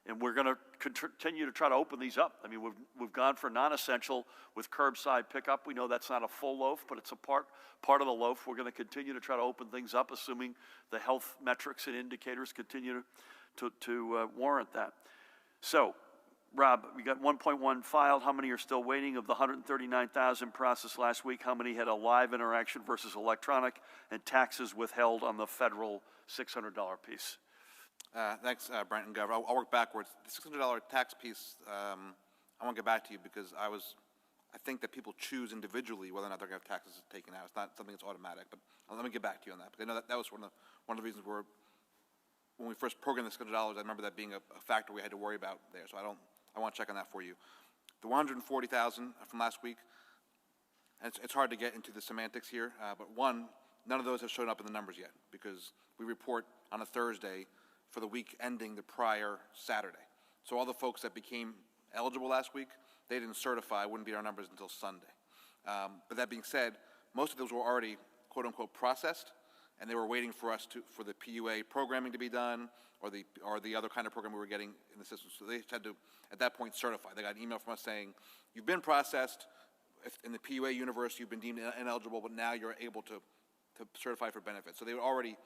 And we're going to continue to try to open these up. I mean, we've gone for non-essential with curbside pickup. We know that's not a full loaf, but it's a part of the loaf. We're going to continue to try to open things up, assuming the health metrics and indicators continue to warrant that. So, Rob, we got 1.1 filed. How many are still waiting? Of the 139,000 processed last week, how many had a live interaction versus electronic, and taxes withheld on the federal $600 piece?
Thanks, Brent and Governor. I'll work backwards. The $600 tax piece, I won't get back to you because I think that people choose individually whether or not they're going to have taxes taken out. It's not something that's automatic, but let me get back to you on that. Because I know that was one of the reasons when we first programmed the $600, I remember that being a factor we had to worry about there. So I want to check on that for you. The 140,000 from last week, it's hard to get into the semantics here, but none of those have shown up in the numbers yet because we report on a Thursday for the week ending the prior Saturday. So all the folks that became eligible last week, they didn't certify, wouldn't be our numbers until Sunday. But that being said, most of those were already quote unquote processed, and they were waiting for the PUA programming to be done, or the other kind of program we were getting in the system. So they had to, at that point, certify. They got an email from us saying, you've been processed, if in the PUA universe you've been deemed ineligible, but now you're able to certify for benefits. So they were already,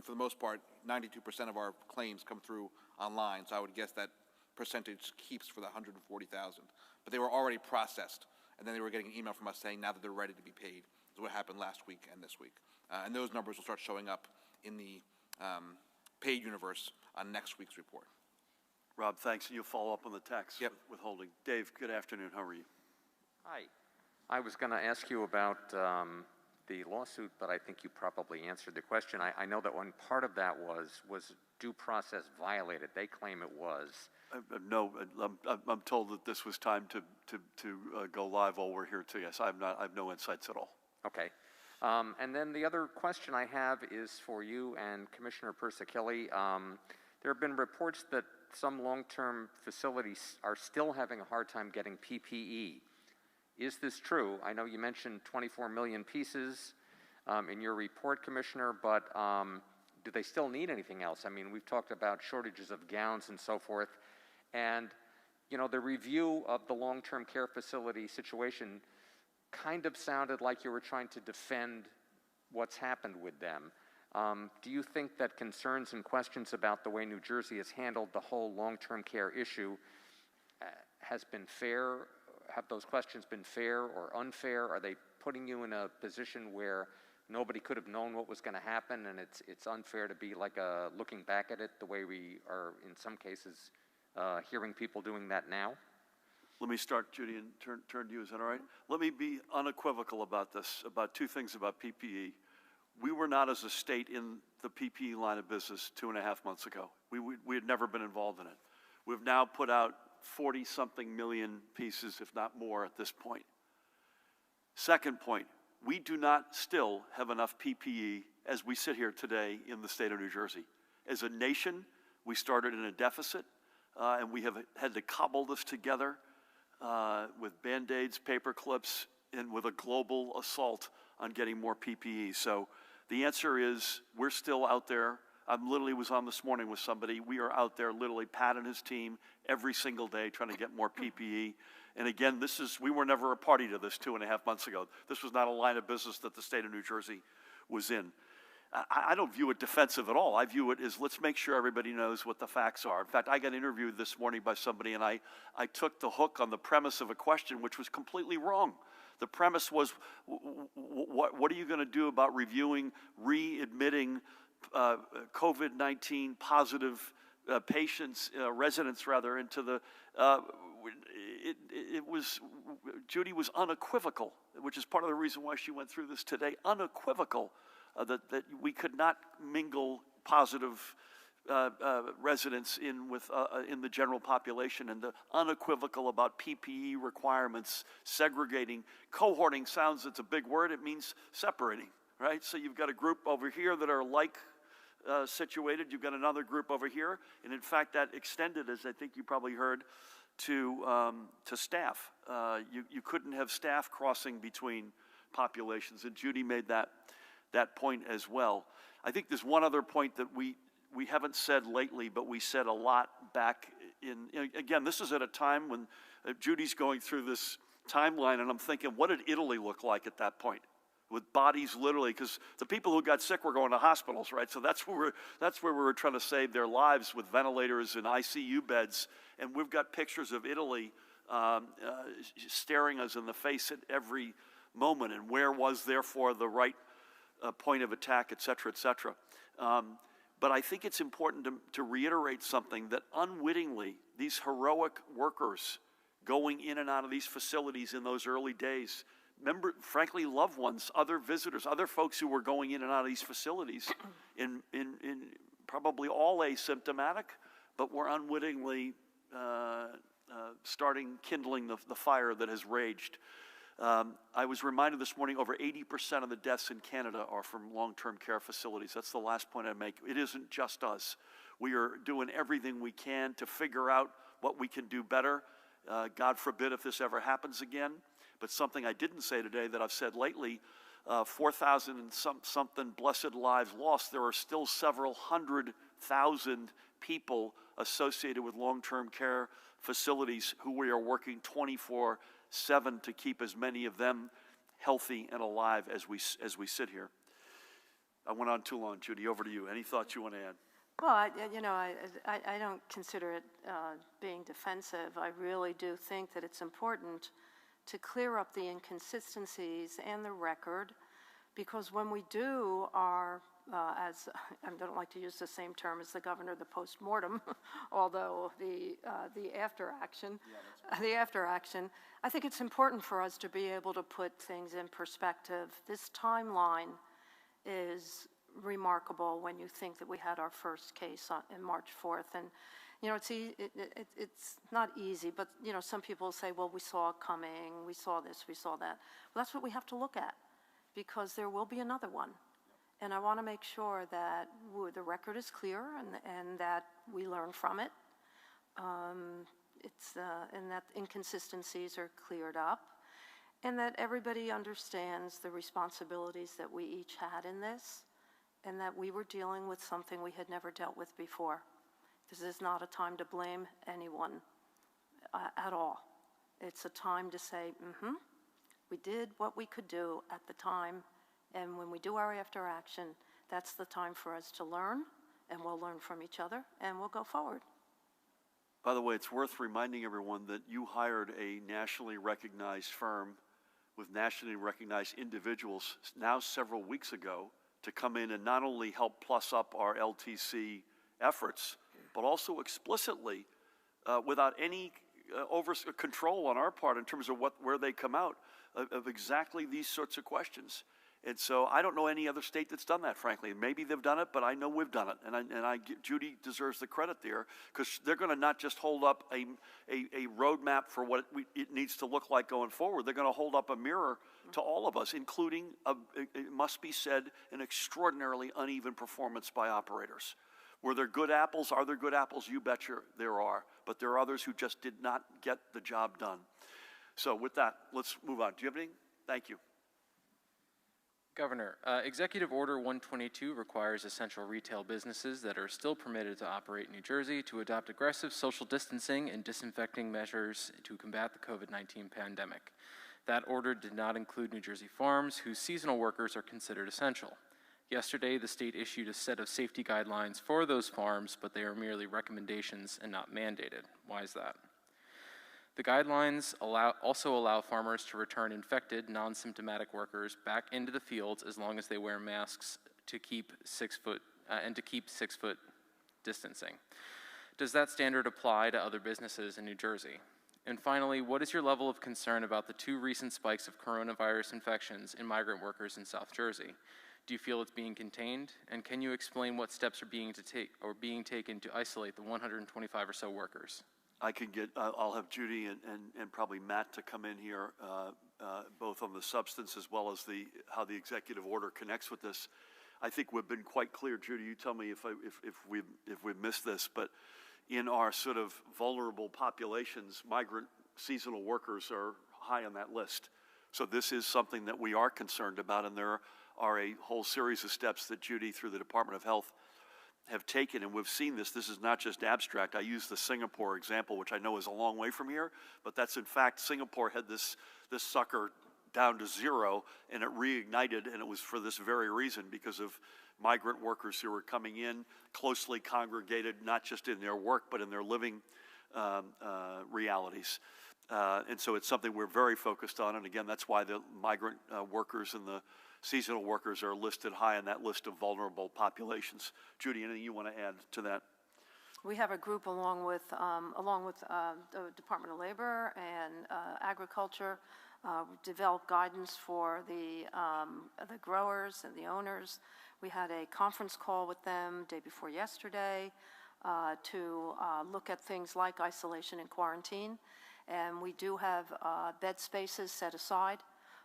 for the most part, 92% of our claims come through online, so I would guess that percentage keeps for the 140,000. But they were already processed, and then they were getting an email from us saying now that they're ready to be paid, is what happened last week and this week. And those numbers will start showing up in the paid universe on next week's report.
Rob, thanks. And you'll follow up on the tax withholding. Dave, good afternoon. How are you?
Hi. I was going to ask you about the lawsuit, but I think you probably answered the question. I know that one part of that was due process violated. They claim it was.
No, I'm told that this was time to go live while we're here too. Yes, I have no insights at all.
Okay. And then the other question I have is for you and Commissioner Persichilli. There have been reports that some long-term facilities are still having a hard time getting PPE. Is this true? I know you mentioned 24 million pieces in your report, Commissioner, but do they still need anything else? I mean, we've talked about shortages of gowns and so forth, and, the review of the long-term care facility situation kind of sounded like you were trying to defend what's happened with them. Do you think that concerns and questions about the way New Jersey has handled the whole long-term care issue has been fair? Have those questions been fair or unfair? Are they putting you in a position where nobody could have known what was going to happen, and it's unfair to be like looking back at it the way we are in some cases hearing people doing that now?
Let me start, Judy, and turn to you. Is that all right? Let me be unequivocal about this, about two things about PPE. We were not, as a state, in the PPE line of business 2.5 months ago. We had never been involved in it. We've now put out 40-something million pieces, if not more, at this point. Second point, we do not still have enough PPE as we sit here today in the state of New Jersey. As a nation, we started in a deficit, and we have had to cobble this together with Band-Aids, paper clips, and with a global assault on getting more PPE. So the answer is we're still out there. I literally was on this morning with somebody. We are out there literally, Pat and his team, every single day trying to get more PPE. And again, we were never a party to this 2.5 months ago. This was not a line of business that the state of New Jersey was in. I don't view it defensive at all. I view it as let's make sure everybody knows what the facts are. In fact, I got interviewed this morning by somebody, and I took the hook on the premise of a question which was completely wrong. The premise was, what are you going to do about reviewing, readmitting COVID-19 positive patients, residents rather, into the, Judy was unequivocal, which is part of the reason why she went through this today, unequivocal that we could not mingle positive residents in with in the general population, and the unequivocal about PPE requirements, segregating. Cohorting sounds, it's a big word, it means separating, right? So you've got a group over here that are like situated, you've got another group over here, and in fact that extended, as I think you probably heard, to staff. You couldn't have staff crossing between populations, and Judy made that point as well. I think there's one other point that we haven't said lately, but we said a lot back in, again, this is at a time when Judy's going through this timeline, and I'm thinking, what did Italy look like at that point? With bodies literally, because the people who got sick were going to hospitals, right? So that's where we were trying to save their lives with ventilators and ICU beds, and we've got pictures of Italy staring us in the face at every moment, and where was therefore the right point of attack, et cetera, et cetera. But I think it's important to reiterate something, that unwittingly, these heroic workers going in and out of these facilities in those early days, frankly, loved ones, other visitors, other folks who were going in and out of these facilities, in probably all asymptomatic, but were unwittingly kindling the fire that has raged. I was reminded this morning, over 80% of the deaths in Canada are from long-term care facilities. That's the last point I'd make. It isn't just us. We are doing everything we can to figure out what we can do better. God forbid if this ever happens again. But something I didn't say today that I've said lately, 4,000 and something blessed lives lost. There are still several 100,000 people associated with long-term care facilities who we are working 24/7 to keep as many of them healthy and alive as we sit here. I went on too long, Judy. Over to you. Any thoughts you want to add?
Well, I don't consider it being defensive. I really do think that it's important to clear up the inconsistencies and the record, because when we do our, as I don't like to use the same term as the governor, the post-mortem, although the after action, I think it's important for us to be able to put things in perspective. This timeline is remarkable when you think that we had our first case in March 4th, and it's not easy, but some people say, well, we saw it coming, we saw this, we saw that. Well, that's what we have to look at, because there will be another one. And I want to make sure that the record is clear and that we learn from it. And that inconsistencies are cleared up, and that everybody understands the responsibilities that we each had in this, and that we were dealing with something we had never dealt with before. This is not a time to blame anyone at all. It's a time to say, we did what we could do at the time, and when we do our after action, that's the time for us to learn, and we'll learn from each other, and we'll go forward.
By the way, it's worth reminding everyone that you hired a nationally recognized firm with nationally recognized individuals now several weeks ago to come in and not only help plus up our LTC efforts, but also explicitly, without any control on our part in terms of where they come out, of exactly these sorts of questions. And so I don't know any other state that's done that, frankly. Maybe they've done it, but I know we've done it. And Judy deserves the credit there, because they're going to not just hold up a roadmap for what it needs to look like going forward. They're going to hold up a mirror to all of us, including, it must be said, an extraordinarily uneven performance by operators. Were there good apples? Are there good apples? You betcha there are. But there are others who just did not get the job done. So with that, let's move on. Do you have anything? Thank you.
Governor, Executive Order 122 requires essential retail businesses that are still permitted to operate in New Jersey to adopt aggressive social distancing and disinfecting measures to combat the COVID-19 pandemic. That order did not include New Jersey farms, whose seasonal workers are considered essential. Yesterday, the state issued a set of safety guidelines for those farms, but they are merely recommendations and not mandated. Why is that? The guidelines also allow farmers to return infected, non-symptomatic workers back into the fields as long as they wear masks to keep 6 foot distancing. Does that standard apply to other businesses in New Jersey? And finally, what is your level of concern about the 2 recent spikes of coronavirus infections in migrant workers in South Jersey? Do you feel it's being contained? And can you explain what steps are being taken to isolate the 125 or so workers?
I'll have Judy and probably Matt to come in here, both on the substance as well as how the executive order connects with this. I think we've been quite clear. Judy, you tell me if we've missed this, but in our sort of vulnerable populations, migrant seasonal workers are high on that list. So this is something that we are concerned about, and there are a whole series of steps that Judy, through the Department of Health, have taken, and we've seen this. This is not just abstract. I use the Singapore example, which I know is a long way from here, but that's in fact, Singapore had this sucker down to 0, and it reignited, and it was for this very reason, because of migrant workers who were coming in, closely congregated, not just in their work, but in their living realities. And so it's something we're very focused on, and again, that's why the migrant workers and the seasonal workers are listed high on that list of vulnerable populations. Judy, anything you want to add to that?
We have a group along with the Department of Labor and Agriculture. We developed guidance for the growers and the owners. We had a conference call with them day before yesterday to look at things like isolation and quarantine. And we do have bed spaces set aside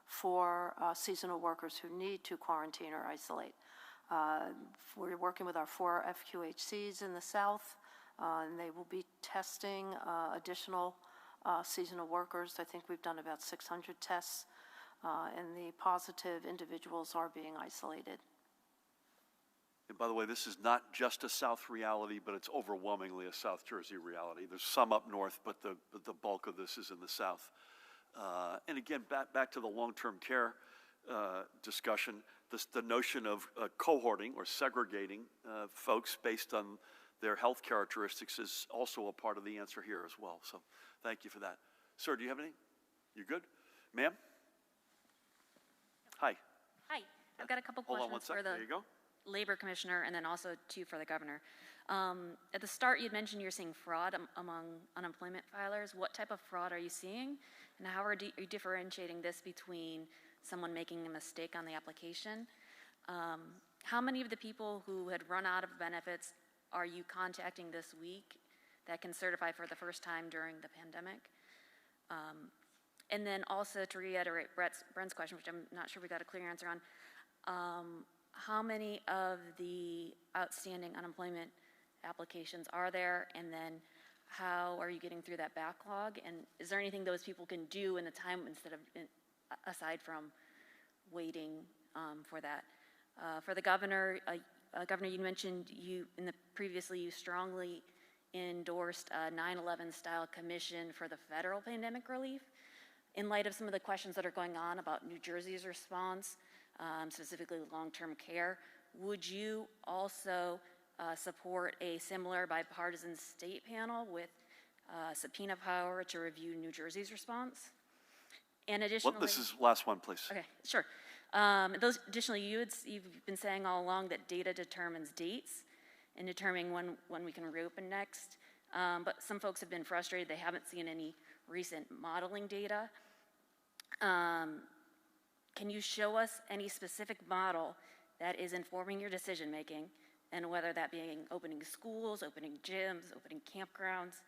for seasonal workers who need to quarantine or isolate. We're working with our 4 FQHCs in the South, and they will be testing additional seasonal workers. I think we've done about 600 tests, and the positive individuals are being isolated.
And by the way, this is not just a South reality, but it's overwhelmingly a South Jersey reality. There's some up north, but the bulk of this is in the South. And again, back to the long-term care discussion, the notion of cohorting or segregating folks based on their health characteristics is also a part of the answer here as well. So thank you for that. Sir, do you have any? You good? Ma'am? Hi.
Hi. I've got a couple
Hold on
questions
one
for
second.
the
There you go.
Labor Commissioner and then also 2 for the Governor. At the start, you'd mentioned you're seeing fraud among unemployment filers. What type of fraud are you seeing? And how are you differentiating this between someone making a mistake on the application? How many of the people who had run out of benefits are you contacting this week that can certify for the first time during the pandemic? And then also to reiterate Brent's question, which I'm not sure we got a clear answer on, how many of the outstanding unemployment applications are there, and then how are you getting through that backlog? And is there anything those people can do in the time aside from waiting for that? For the Governor, Governor, you mentioned previously you strongly endorsed a 9/11 style commission for the federal pandemic relief. In light of some of the questions that are going on about New Jersey's response, specifically long-term care, would you also support a similar bipartisan state panel with subpoena power to review New Jersey's response? And additionally,
This is last one, please.
Okay, sure. Additionally, you've been saying all along that data determines dates in determining when we can reopen next. But some folks have been frustrated. They haven't seen any recent modeling data. Can you show us any specific model that is informing your decision making, and whether that being opening schools, opening gyms, opening campgrounds,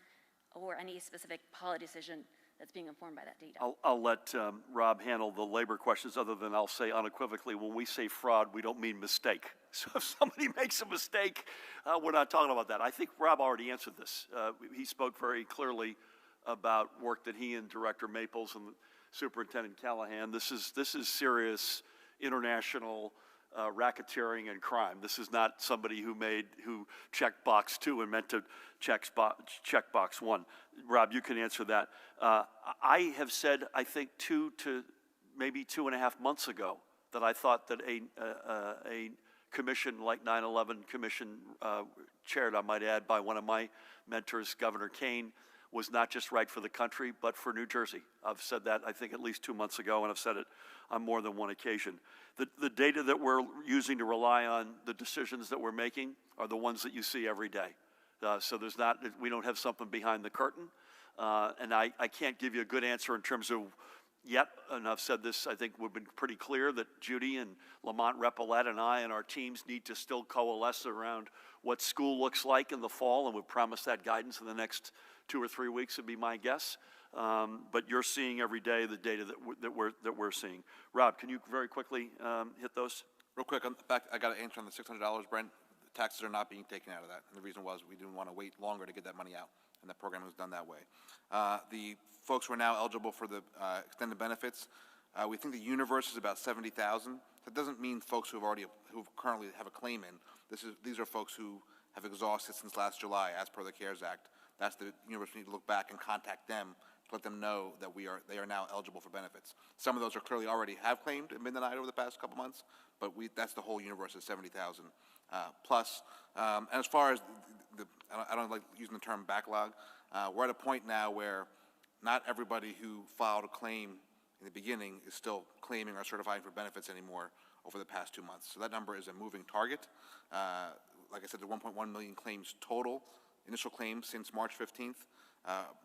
or any specific policy decision that's being informed by that data?
I'll let Rob handle the labor questions, other than I'll say unequivocally, when we say fraud, we don't mean mistake. So if somebody makes a mistake, we're not talking about that. I think Rob already answered this. He spoke very clearly about work that he and Director Maples and Superintendent Callahan, this is serious international racketeering and crime. This is not somebody who checked box 2 and meant to check box 1. Rob, you can answer that. I have said, I think 2 to maybe 2.5 months ago, that I thought that a commission like 9/11 commission, chaired, I might add, by one of my mentors, Governor Kane, was not just right for the country, but for New Jersey. I've said that, I think, at least 2 months ago, and I've said it on more than one occasion. The data that we're using to rely on the decisions that we're making are the ones that you see every day. So we don't have something behind the curtain, and I can't give you a good answer in terms of yet, and I've said this, I think we've been pretty clear that Judy and Lamont Repollet and I and our teams need to still coalesce around what school looks like in the fall, and we promise that guidance in the next 2 or 3 weeks would be my guess. But you're seeing every day the data that we're seeing. Rob, can you very quickly hit those?
Real quick, I got an answer on the $600, Brent. The taxes are not being taken out of that. And the reason was we didn't want to wait longer to get that money out, and that program was done that way. The folks who are now eligible for the extended benefits, we think the universe is about 70,000. That doesn't mean folks who currently have a claim in. These are folks who have exhausted since last July, as per the CARES Act. That's the universe. We need to look back and contact them to let them know that they are now eligible for benefits. Some of those are clearly already have claimed and been denied over the past couple months, but that's the whole universe is 70,000 plus. And as far as I don't like using the term backlog. We're at a point now where not everybody who filed a claim in the beginning is still claiming or certifying for benefits anymore over the past 2 months. So that number is a moving target. Like I said, the 1.1 million claims total, initial claims since March 15th.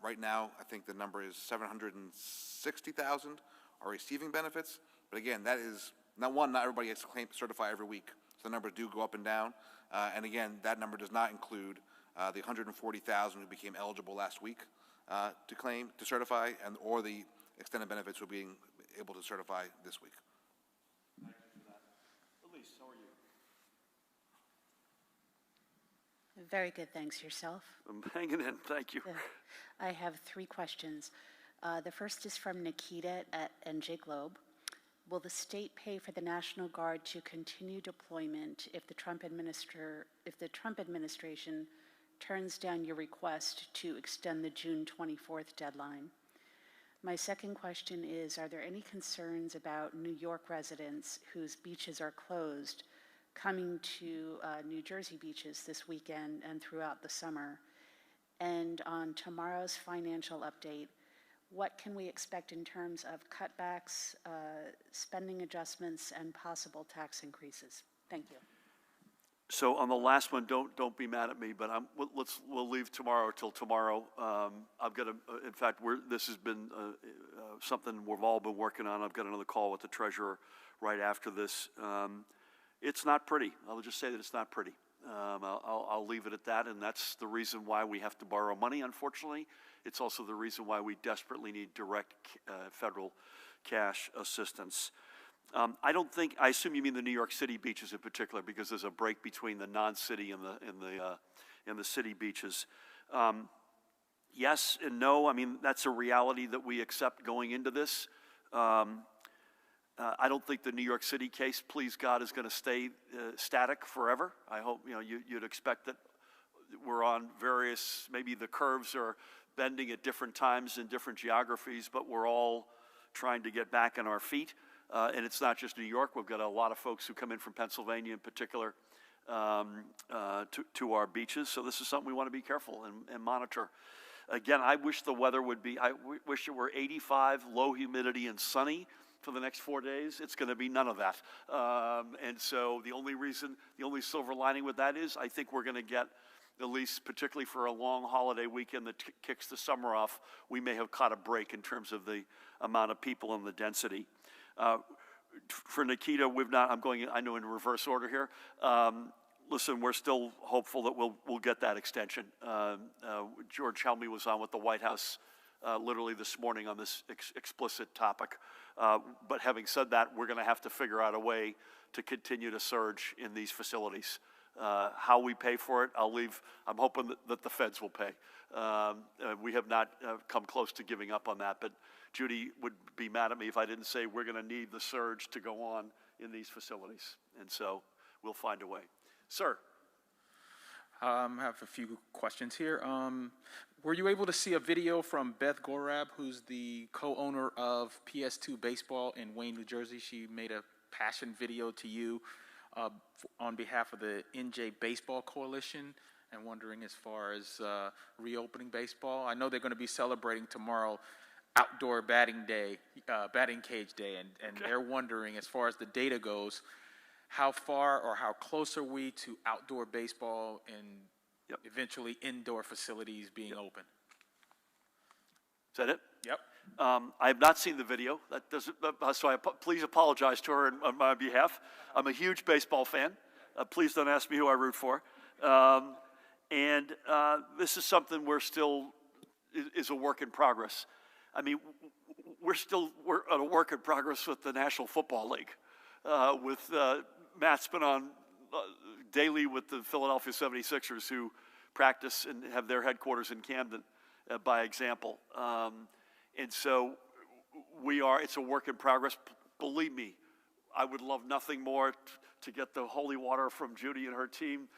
Right now, I think the number is 760,000 are receiving benefits. But again, that is, not everybody has to certify every week. So the numbers do go up and down. And again, that number does not include the 140,000 who became eligible last week to certify, or the extended benefits who are being able to certify this week.
Thank you for that. Elise, how are you?
Very good, thanks. Yourself?
I'm hanging in, thank you.
Good. I have 3 questions. The first is from Nikita at NJ Globe. Will the state pay for the National Guard to continue deployment if the Trump administration turns down your request to extend the June 24th deadline? My second question is, are there any concerns about New York residents whose beaches are closed coming to New Jersey beaches this weekend and throughout the summer? And on tomorrow's financial update, what can we expect in terms of cutbacks, spending adjustments, and possible tax increases? Thank you.
So on the last one, don't be mad at me, but we'll leave tomorrow till tomorrow. I've got in fact, this has been something we've all been working on. I've got another call with the treasurer right after this. It's not pretty. I'll just say that it's not pretty. I'll leave it at that, and that's the reason why we have to borrow money, unfortunately. It's also the reason why we desperately need direct federal cash assistance. I assume you mean the New York City beaches in particular, because there's a break between the non-city and the city beaches. Yes and no. I mean, that's a reality that we accept going into this. I don't think the New York City case, please God, is going to stay static forever. I hope you'd expect that we're on various, maybe the curves are bending at different times in different geographies, but we're all trying to get back on our feet. And it's not just New York. We've got a lot of folks who come in from Pennsylvania in particular to our beaches. So this is something we want to be careful and monitor. Again, I wish the weather would be, wish it were 85, low humidity and sunny for the next 4 days. It's going to be none of that. And so the only silver lining with that is I think we're going to get, at least particularly for a long holiday weekend that kicks the summer off, we may have caught a break in terms of the amount of people and the density. For Nikita, I'm going, I know, in reverse order here. Listen, we're still hopeful that we'll get that extension. George Helmy was on with the White House literally this morning on this explicit topic. But having said that, we're going to have to figure out a way to continue to surge in these facilities. How we pay for it, I'm hoping that the feds will pay. We have not come close to giving up on that, but Judy would be mad at me if I didn't say we're going to need the surge to go on in these facilities. And so we'll find a way. Sir.
I have a few questions here. Were you able to see a video from Beth Gorab, who's the co-owner of PS2 Baseball in Wayne, New Jersey? She made a passion video to you on behalf of the NJ Baseball Coalition, and wondering as far as reopening baseball. I know they're going to be celebrating tomorrow outdoor batting cage day, and they're wondering, as far as the data goes, how far or how close are we to outdoor baseball and eventually indoor facilities being open?
Is that it?
Yep.
I have not seen the video. That doesn't. So please apologize to her on my behalf. I'm a huge baseball fan. Please don't ask me who I root for. And this is something is a work in progress. I mean, we're at a work in progress with the National Football League, with Matt's been on daily with the Philadelphia 76ers, who practice and have their headquarters in Camden, by example. And so it's a work in progress. Believe me, I would love nothing more to get the holy water from Judy and her team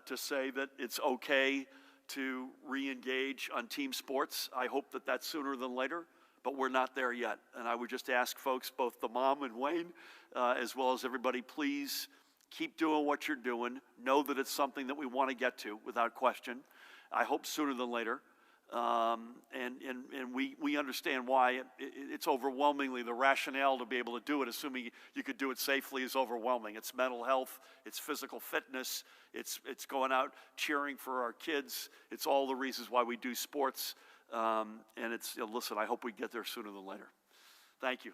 to say that it's okay to re-engage on team sports. I hope that that's sooner than later, but we're not there yet. And I would just ask folks, both the mom and Wayne, as well as everybody, please keep doing what you're doing. Know that it's something that we want to get to without question. I hope sooner than later. And we understand why it's overwhelmingly the rationale to be able to do it, assuming you could do it safely, is overwhelming. It's mental health, it's physical fitness, it's going out cheering for our kids. It's all the reasons why we do sports. And listen, I hope we get there sooner than later. Thank you.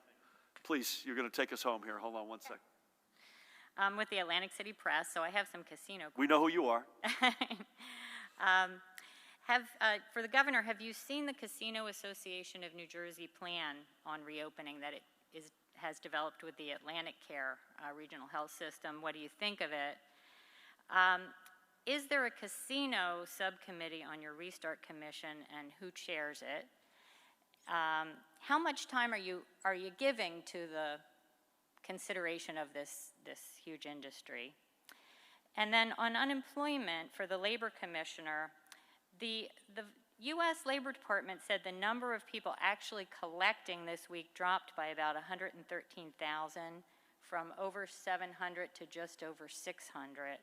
Please, you're going to take us home here. Hold on one sec.
With the Atlantic City Press, so I have some casino questions.
We know who you are.
For the governor, have you seen the Casino Association of New Jersey plan on reopening that it has developed with the Atlantic Care Regional Health System? What do you think of it? Is there a casino subcommittee on your Restart Commission, and who chairs it? How much time are you giving to the consideration of this huge industry? And then on unemployment, for the Labor Commissioner, the U.S. Labor Department said the number of people actually collecting this week dropped by about 113,000, from over 700 to just over 600.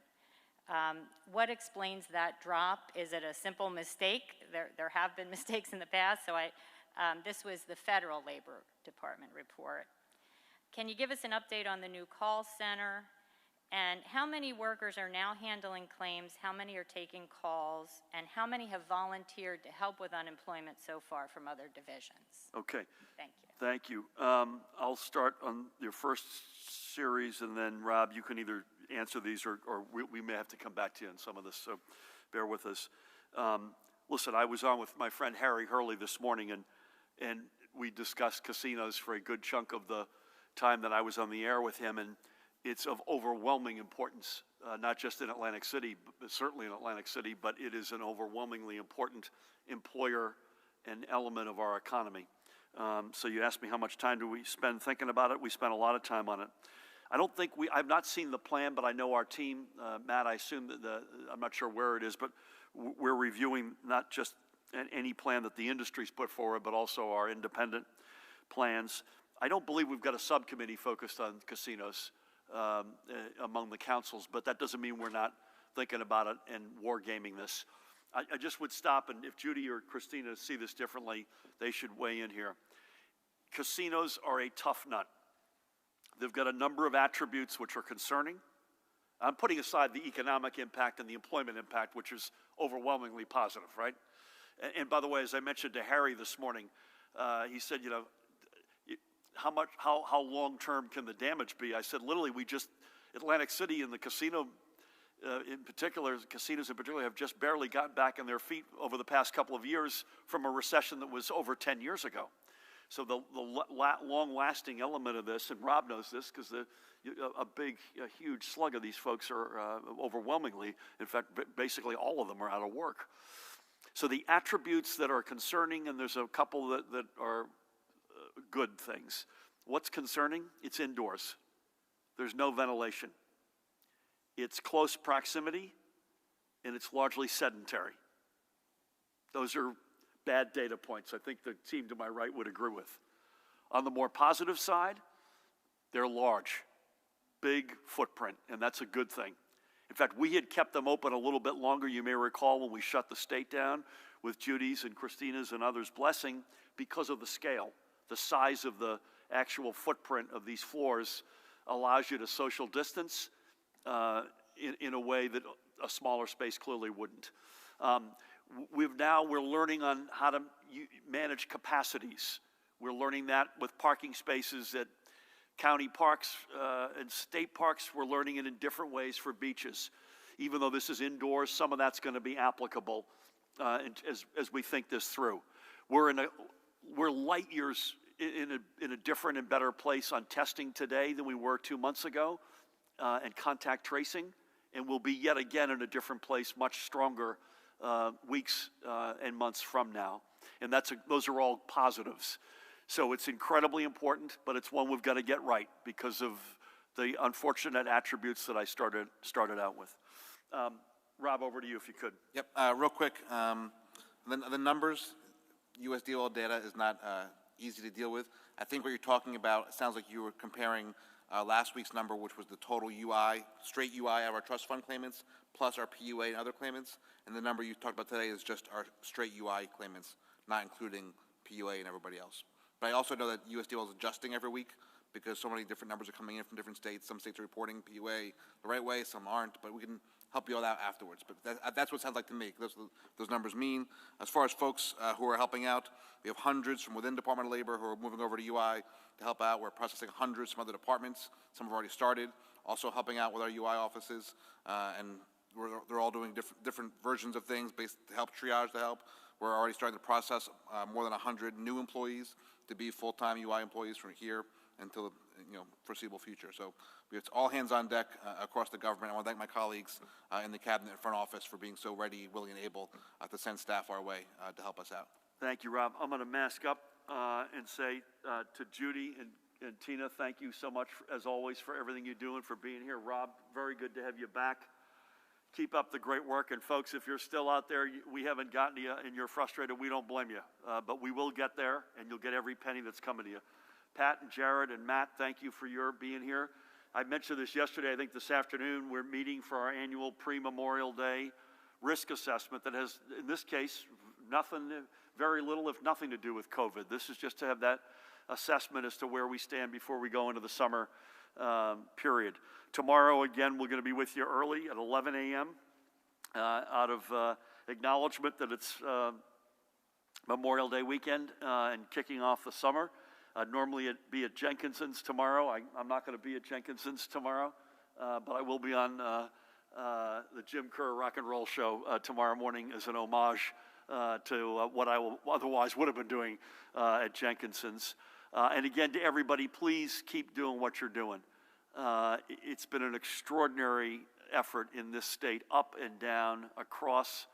What explains that drop? Is it a simple mistake? There have been mistakes in the past, so this was the Federal Labor Department report. Can you give us an update on the new call center? And how many workers are now handling claims? How many are taking calls? And how many have volunteered to help with unemployment so far from other divisions?
Okay.
Thank you.
Thank you. I'll start on your first series, and then, Rob, you can either answer these or we may have to come back to you on some of this, so bear with us. Listen, I was on with my friend Harry Hurley this morning, and we discussed casinos for a good chunk of the time that I was on the air with him, and it's of overwhelming importance, not just in Atlantic City, but certainly in Atlantic City, but it is an overwhelmingly important employer and element of our economy. So you asked me how much time do we spend thinking about it. We spend a lot of time on it. I've not seen the plan, but I know our team, Matt, I assume that I'm not sure where it is, but we're reviewing not just any plan that the industry's put forward, but also our independent plans. I don't believe we've got a subcommittee focused on casinos among the councils, but that doesn't mean we're not thinking about it and wargaming this. I just would stop, and if Judy or Christina see this differently, they should weigh in here. Casinos are a tough nut. They've got a number of attributes which are concerning. I'm putting aside the economic impact and the employment impact, which is overwhelmingly positive, right? And by the way, as I mentioned to Harry this morning, he said, how long-term can the damage be? I said, literally, Atlantic City and the casinos in particular, have just barely gotten back on their feet over the past couple of years from a recession that was over 10 years ago. So the long-lasting element of this, and Rob knows this because a huge slug of these folks are overwhelmingly, in fact, basically all of them are out of work. So the attributes that are concerning, and there's a couple that are good things. What's concerning? It's indoors. There's no ventilation. It's close proximity, and it's largely sedentary. Those are bad data points. I think the team to my right would agree with. On the more positive side, they're large. big footprint, and that's a good thing. In fact, we had kept them open a little bit longer, you may recall, when we shut the state down with Judy's and Christina's and others' blessing because of the scale. The size of the actual footprint of these floors allows you to social distance in a way that a smaller space clearly wouldn't. We're learning on how to manage capacities. We're learning that with parking spaces at county parks and state parks. We're learning it in different ways for beaches. Even though this is indoors, some of that's going to be applicable as we think this through. We're light years in a different and better place on testing today than we were 2 months ago, and contact tracing, and we'll be yet again in a different place, much stronger weeks and months from now. And those are all positives. So it's incredibly important, but it's one we've got to get right because of the unfortunate attributes that I started out with. Rob, over to you if you could.
Yep, real quick, the numbers, USDOL data is not easy to deal with. I think what you're talking about, it sounds like you were comparing last week's number, which was the total UI, straight UI of our trust fund claimants, plus our PUA and other claimants, and the number you talked about today is just our straight UI claimants, not including PUA and everybody else. But I also know that USDOL is adjusting every week because so many different numbers are coming in from different states. Some states are reporting PUA the right way, some aren't, but we can help you all out afterwards. But that's what it sounds like to me. Those numbers mean. As far as folks who are helping out, we have hundreds from within Department of Labor who are moving over to UI to help out. We're processing hundreds from other departments. Some have already started, also helping out with our UI offices, and they're all doing different versions of things based to help triage the help. We're already starting to process more than 100 new employees to be full-time UI employees from here until the foreseeable future. So it's all hands on deck across the government. I want to thank my colleagues in the cabinet and front office for being so ready, willing, and able to send staff our way to help us out.
Thank you, Rob. I'm going to mask up and say to Judy and Tina, thank you so much, as always, for everything you do and for being here. Rob, very good to have you back. Keep up the great work. And folks, if you're still out there, we haven't gotten to you and you're frustrated, we don't blame you. But we will get there, and you'll get every penny that's coming to you. Pat and Jared and Matt, thank you for your being here. I mentioned this yesterday. I think this afternoon we're meeting for our annual pre-Memorial Day risk assessment that has, in this case, very little, if nothing, to do with COVID. This is just to have that assessment as to where we stand before we go into the summer period. Tomorrow, again, we're going to be with you early at 11 a.m. Out of acknowledgement that it's Memorial Day weekend and kicking off the summer. Normally it'd be at Jenkinson's tomorrow. I'm not going to be at Jenkinson's tomorrow, but I will be on the Jim Kerr Rock and Roll Show tomorrow morning as an homage to what I otherwise would have been doing at Jenkinson's. And again, to everybody, please keep doing what you're doing. It's been an extraordinary effort in this state, up and down, across.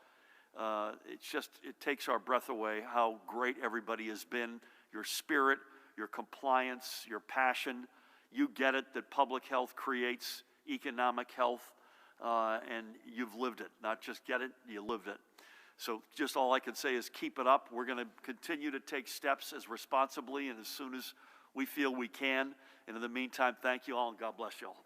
It takes our breath away how great everybody has been. Your spirit, your compliance, your passion. You get it that public health creates economic health, and you've lived it. Not just get it, you lived it. So just all I can say is keep it up. We're going to continue to take steps as responsibly and as soon as we feel we can. And in the meantime, thank you all and God bless you all.